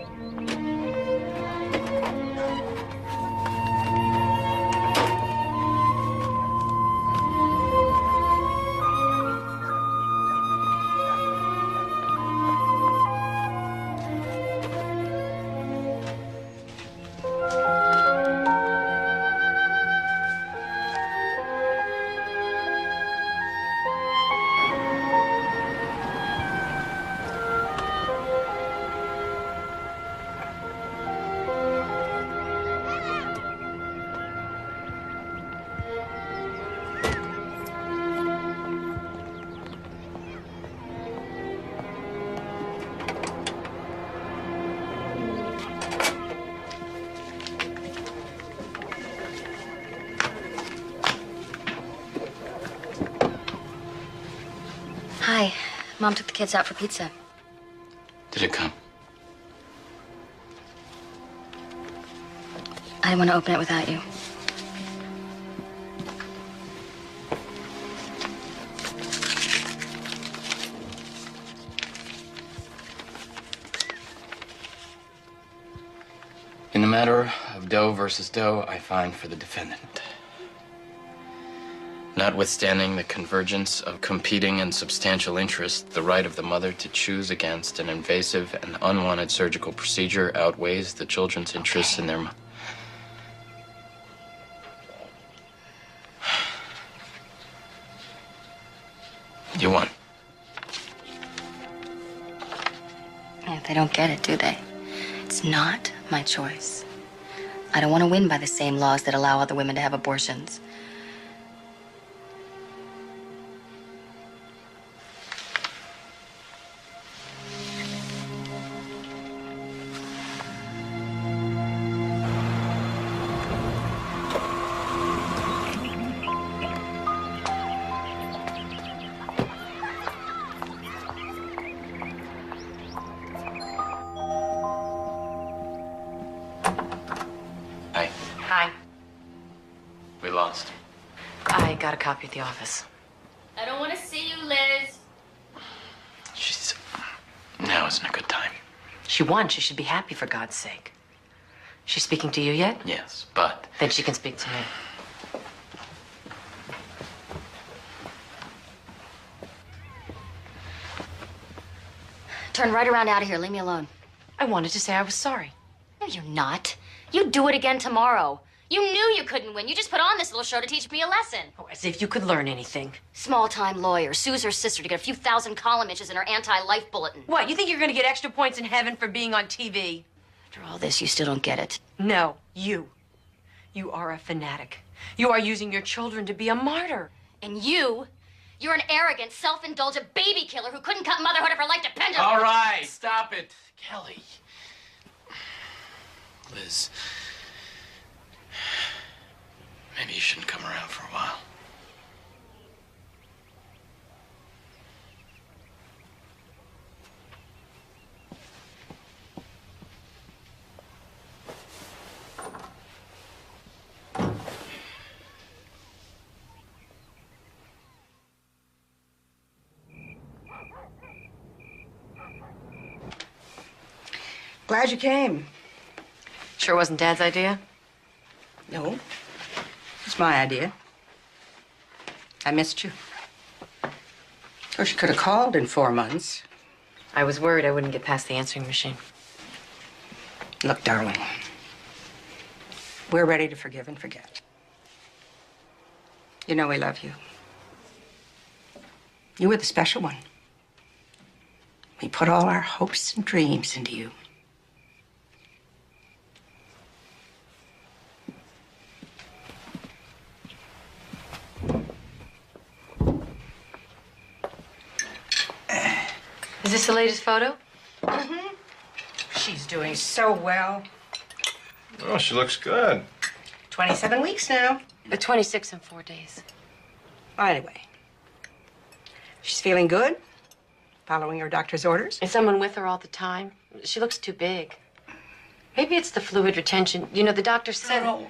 Mom took the kids out for pizza.
Did it come?
I didn't want to open it without you.
In the matter of Doe versus Doe, I find for the defendant. Notwithstanding the convergence of competing and substantial interests, the right of the mother to choose against an invasive and unwanted surgical procedure outweighs the children's interests in their... You won.
Yeah, they don't get it, do they? It's not my choice. I don't want to win by the same laws that allow other women to have abortions.
Hi.
Hi.
We lost.
I got a copy at the office.
I don't want to see you, Liz.
Now isn't a good time.
She won. She should be happy, for God's sake. She's speaking to you yet?
Yes, but...
Then she can speak to me.
Turn right around out of here. Leave me alone.
I wanted to say I was sorry.
No, you're not. You do it again tomorrow. You knew you couldn't win. You just put on this little show to teach me a lesson.
Oh, as if you could learn anything.
Small-time lawyer sues her sister to get a few thousand column inches in her anti-life bulletin.
What, you think you're going to get extra points in heaven for being on TV?
After all this, you still don't get it.
No, you. You are a fanatic. You are using your children to be a martyr.
And you're an arrogant, self-indulgent baby killer who couldn't cut motherhood if her life depended on it.
All right, stop it. Kelly. Liz. Maybe you shouldn't come around for a while.
Glad you came.
Sure wasn't Dad's idea?
No. It's my idea. I missed you. Of course, you could have called in 4 months.
I was worried I wouldn't get past the answering machine.
Look, darling, we're ready to forgive and forget. You know we love you. You were the special one. We put all our hopes and dreams into you.
Is this the latest photo?
Mm-hmm. She's doing so well.
Oh, she looks good.
27 weeks now.
26 in 4 days.
Well, anyway, she's feeling good, following her doctor's orders.
Is someone with her all the time? She looks too big. Maybe it's the fluid retention. You know, the doctor said...
No,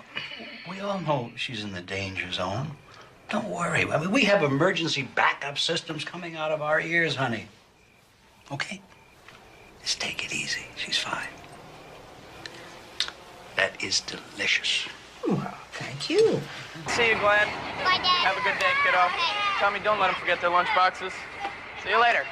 we all know she's in the danger zone. Don't worry. I mean, we have emergency backup systems coming out of our ears, honey. Okay? Just take it easy. She's fine. That is delicious.
Well, thank you.
See you, Glenn.
Bye, Dad.
Have a good day, kiddo. Tommy, don't let them forget their lunch boxes. See you later.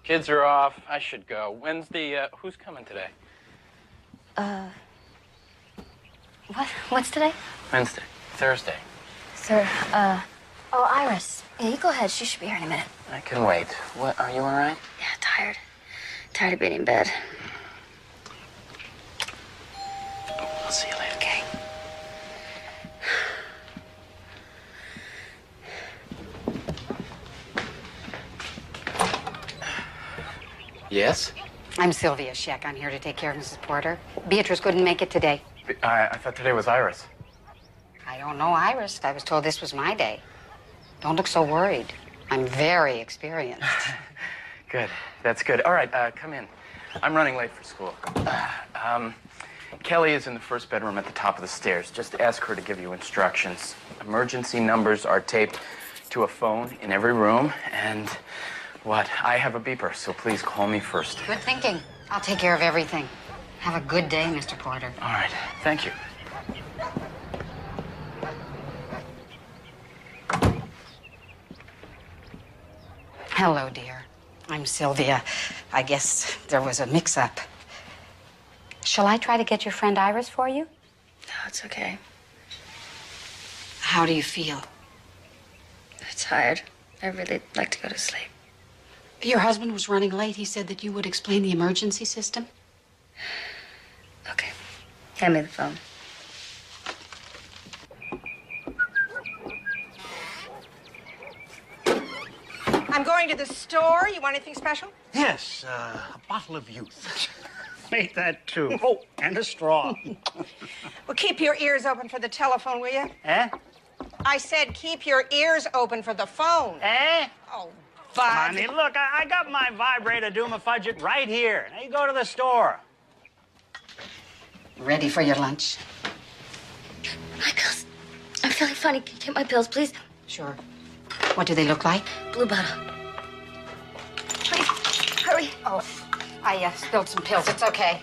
Kids are off. I should go. When's the, who's coming today?
What's today?
Wednesday. Thursday.
Sir, oh, Iris. Yeah, you go ahead. She should be here in a minute.
I can wait. What, are you all right?
Yeah, tired. Tired of being in bed.
I'll see you later.
Okay.
Yes?
I'm Sylvia Scheck. I'm here to take care of Mrs. Porter. Beatrice couldn't make it today.
I thought today was Iris.
I don't know Iris. I was told this was my day. Don't look so worried. I'm very experienced.
Good. That's good. All right, come in. I'm running late for school. Kelly is in the first bedroom at the top of the stairs. Just ask her to give you instructions. Emergency numbers are taped to a phone in every room, and I have a beeper, so please call me first.
Good thinking. I'll take care of everything. Have a good day, Mr. Porter.
All right. Thank you.
Hello, dear. I'm Sylvia. I guess there was a mix-up. Shall I try to get your friend Iris for you?
No, it's okay.
How do you feel?
I'm tired. I'd really like to go to sleep.
Your husband was running late. He said that you would explain the emergency system.
Okay. Hand me the phone.
I'm going to the store. You want anything special?
Yes, a bottle of youth.
Make that too. Oh, and a straw.
Well, keep your ears open for the telephone, will you?
Eh?
I said keep your ears open for the phone.
Eh?
Oh, Bud.
Honey, look, I got my vibrator Duma Fudget right here. Now you go to the store.
Ready for your lunch?
My pills. I'm feeling funny. Can you get my pills, please?
Sure. What do they look like?
Blue bottle. Please, hurry.
Oh, I spilled some pills. It's okay.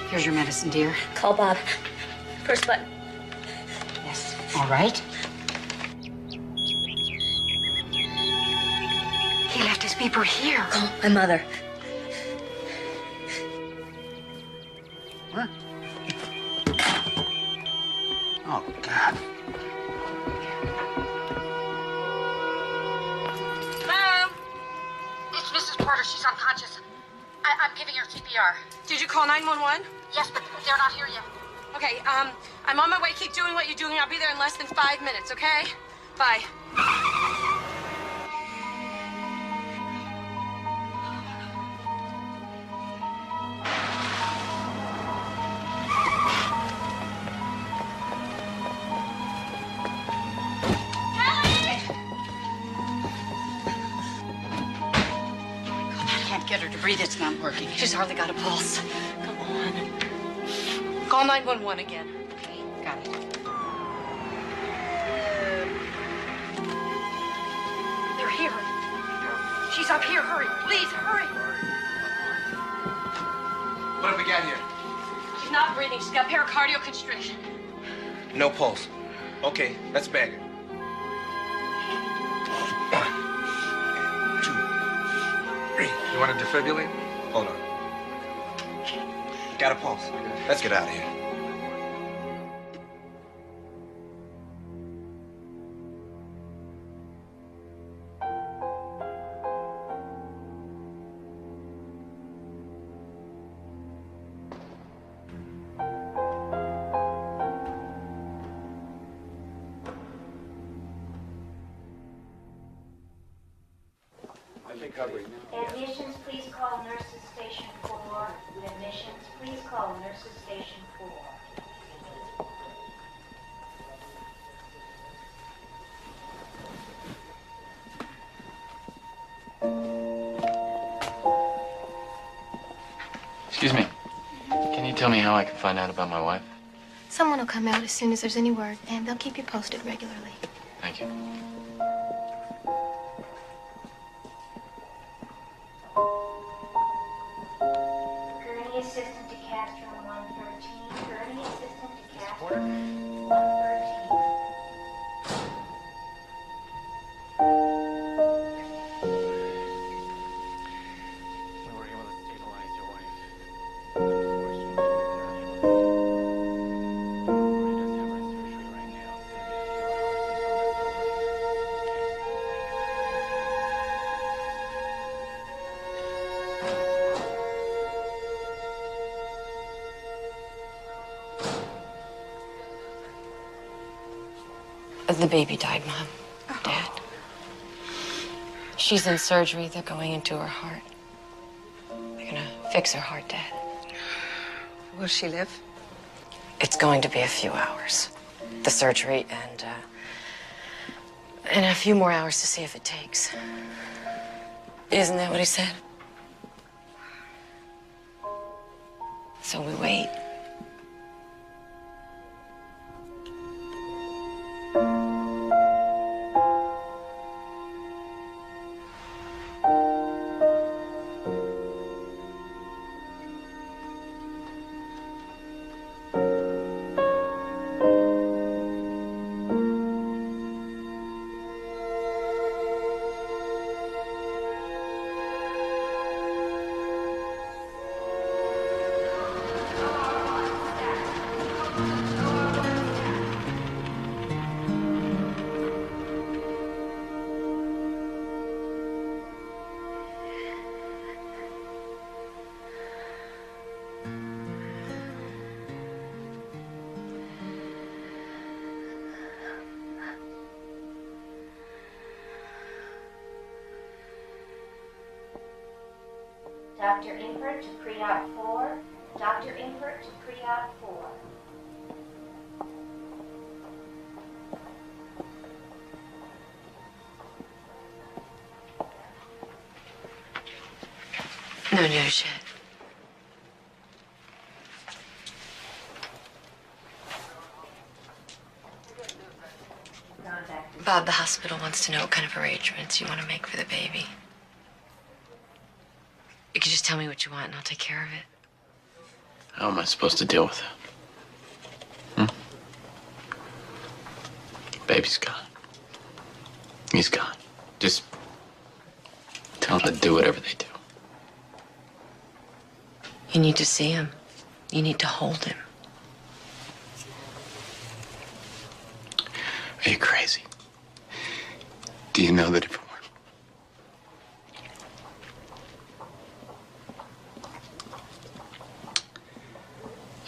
Here's your medicine, dear.
Call Bob. First button.
Yes. All right. He left his beeper here.
Call my mother.
What? Oh, God.
Mom! It's Mrs. Porter. She's unconscious. I'm giving her CPR. Did you call 911? Yes, but they're not here yet. Okay, I'm on my way. Keep doing what you're doing. I'll be there in less than 5 minutes, okay? Bye.
Get her to breathe. It's not working. She's hardly got a pulse.
Come on. Call 911 again.
Okay, got it.
They're here. She's up here. Hurry. Please, hurry.
What have we got here?
She's not breathing. She's got pericardial constriction.
No pulse. Okay, let's bag her. 1, 2, 3. You want to defibrillate? Hold on. Got a pulse. Let's get out of here.
Admissions, please call nurses station 4. Admissions, please call nurses station 4.
Excuse me. Can you tell me how I can find out about my wife?
Someone will come out as soon as there's any word, and they'll keep you posted regularly.
Thank you.
Gurney assistant to cast room 113. Gurney assistant to cast room 113.
We were able to stabilize your wife.
The baby died, Mom. Dad. She's in surgery. They're going into her heart. They're gonna fix her heart, Dad.
Will she live?
It's going to be a few hours. The surgery and a few more hours to see if it takes. Isn't that what he said? So we wait.
Dr. Ingrid to pre-op 4. Dr. Ingrid to pre-op 4.
No news yet. Bob, the hospital wants to know what kind of arrangements you want to make for the baby. You can just tell me what you want and I'll take care of it.
How am I supposed to deal with it? Baby's gone. He's gone. Just tell him to do whatever they do.
You need to see him. You need to hold him.
Are you crazy? Do you know that if it weren't...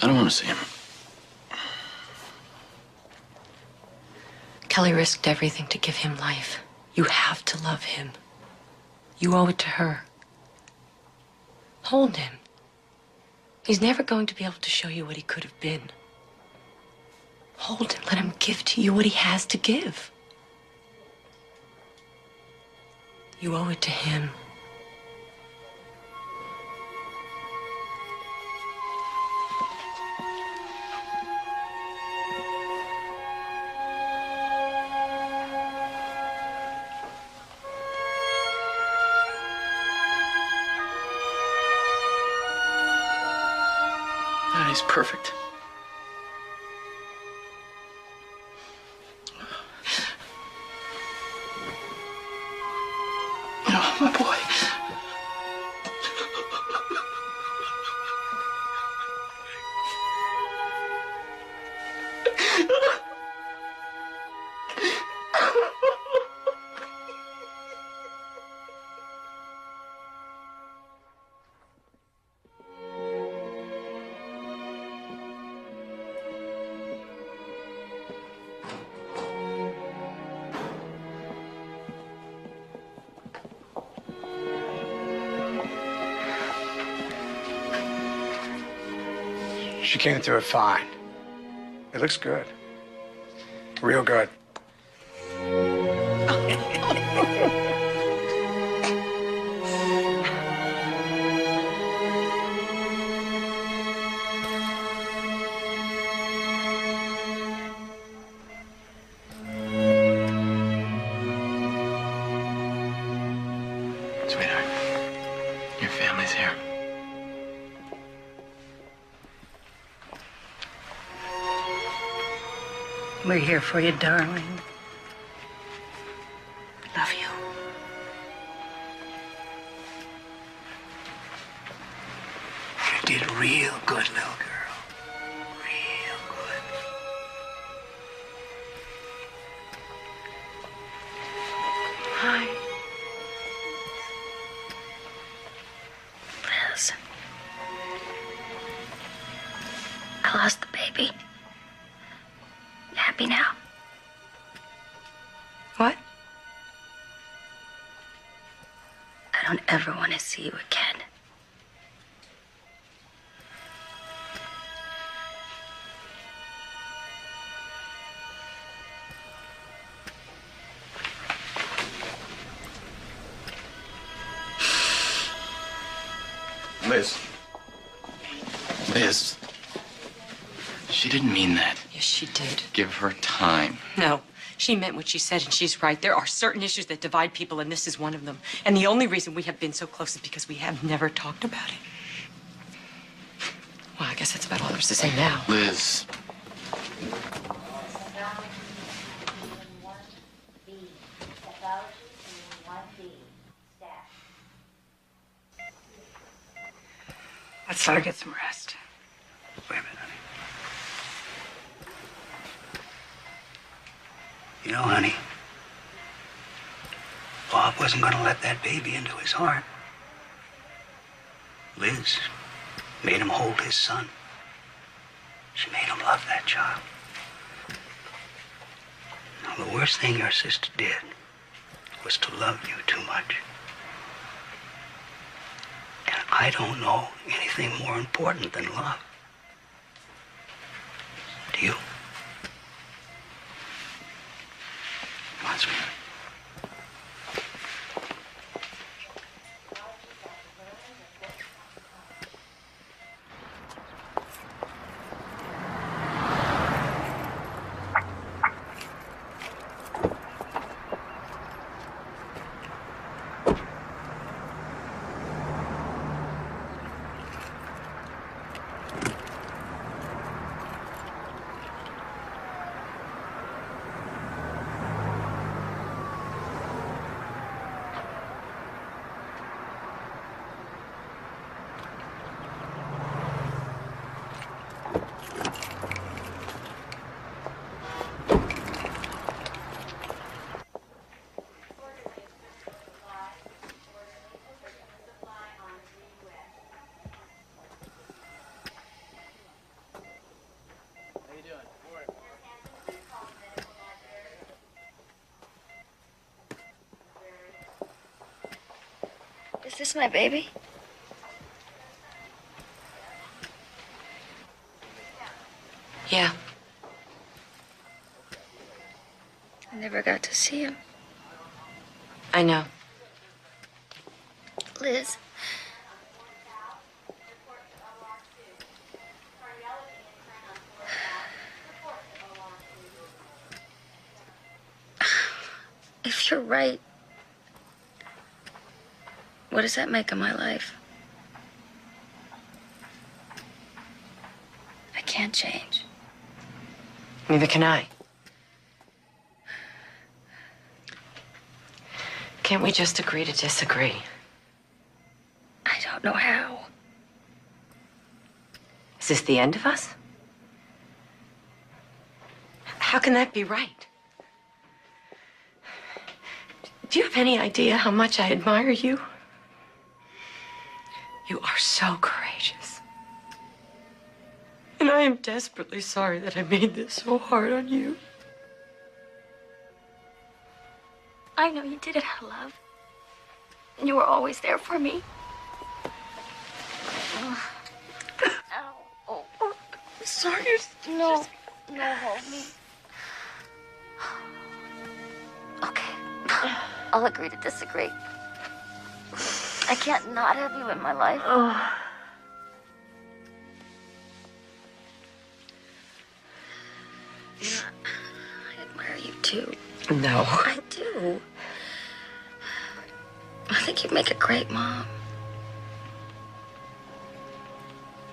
I don't want to see him.
Kelly risked everything to give him life. You have to love him. You owe it to her. Hold him. He's never going to be able to show you what he could have been. Hold him. Let him give to you what he has to give. You owe it to him.
He's perfect. Oh, my boy.
She came through it fine. It looks good. Real good.
Sweetheart, your family's here.
We're here for you, darling. Love you.
You did real good, little girl. Real good.
Hi. Liz. I lost the baby. Happy now?
What?
don't ever want to see you again.
Liz. Liz. She didn't mean that.
Yes, she did.
Give her time.
No, she meant what she said, and she's right. There are certain issues that divide people, and this is one of them. And the only reason we have been so close is because we have never talked about it. Well, I guess that's about all there is to say now.
Liz.
Let's let her get some rest. Wait a minute, honey. You know, honey, Bob wasn't going to let that baby into his heart. Liz made him hold his son. She made him love that child. Now, the worst thing your sister did was to love you too much. And I don't know anything more important than love. Do you? Come on, sweetheart.
Is this my baby?
Yeah.
I never got to see him.
I know.
Liz. If you're right, what does that make of my life? I can't change.
Neither can I. Can't we just agree to disagree?
I don't know how.
Is this the end of us? How can that be right? Do you have any idea how much I admire you? You are so courageous. And I am desperately sorry that I made this so hard on you.
I know you did it out of love. And you were always there for me. Ow. Oh.
Sorry.
No. No, hold me. Okay. I'll agree to disagree. I can't not have you in my life.
Oh.
I admire you too.
No.
I do. I think you'd make a great mom.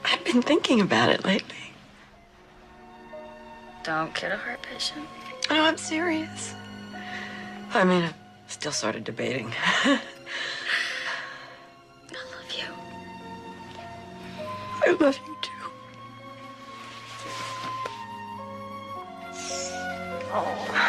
I've been thinking about it lately.
Don't kid a heart patient.
No, I'm serious. I mean, I'm still sort of debating.
I love you.
I love you too.
Oh.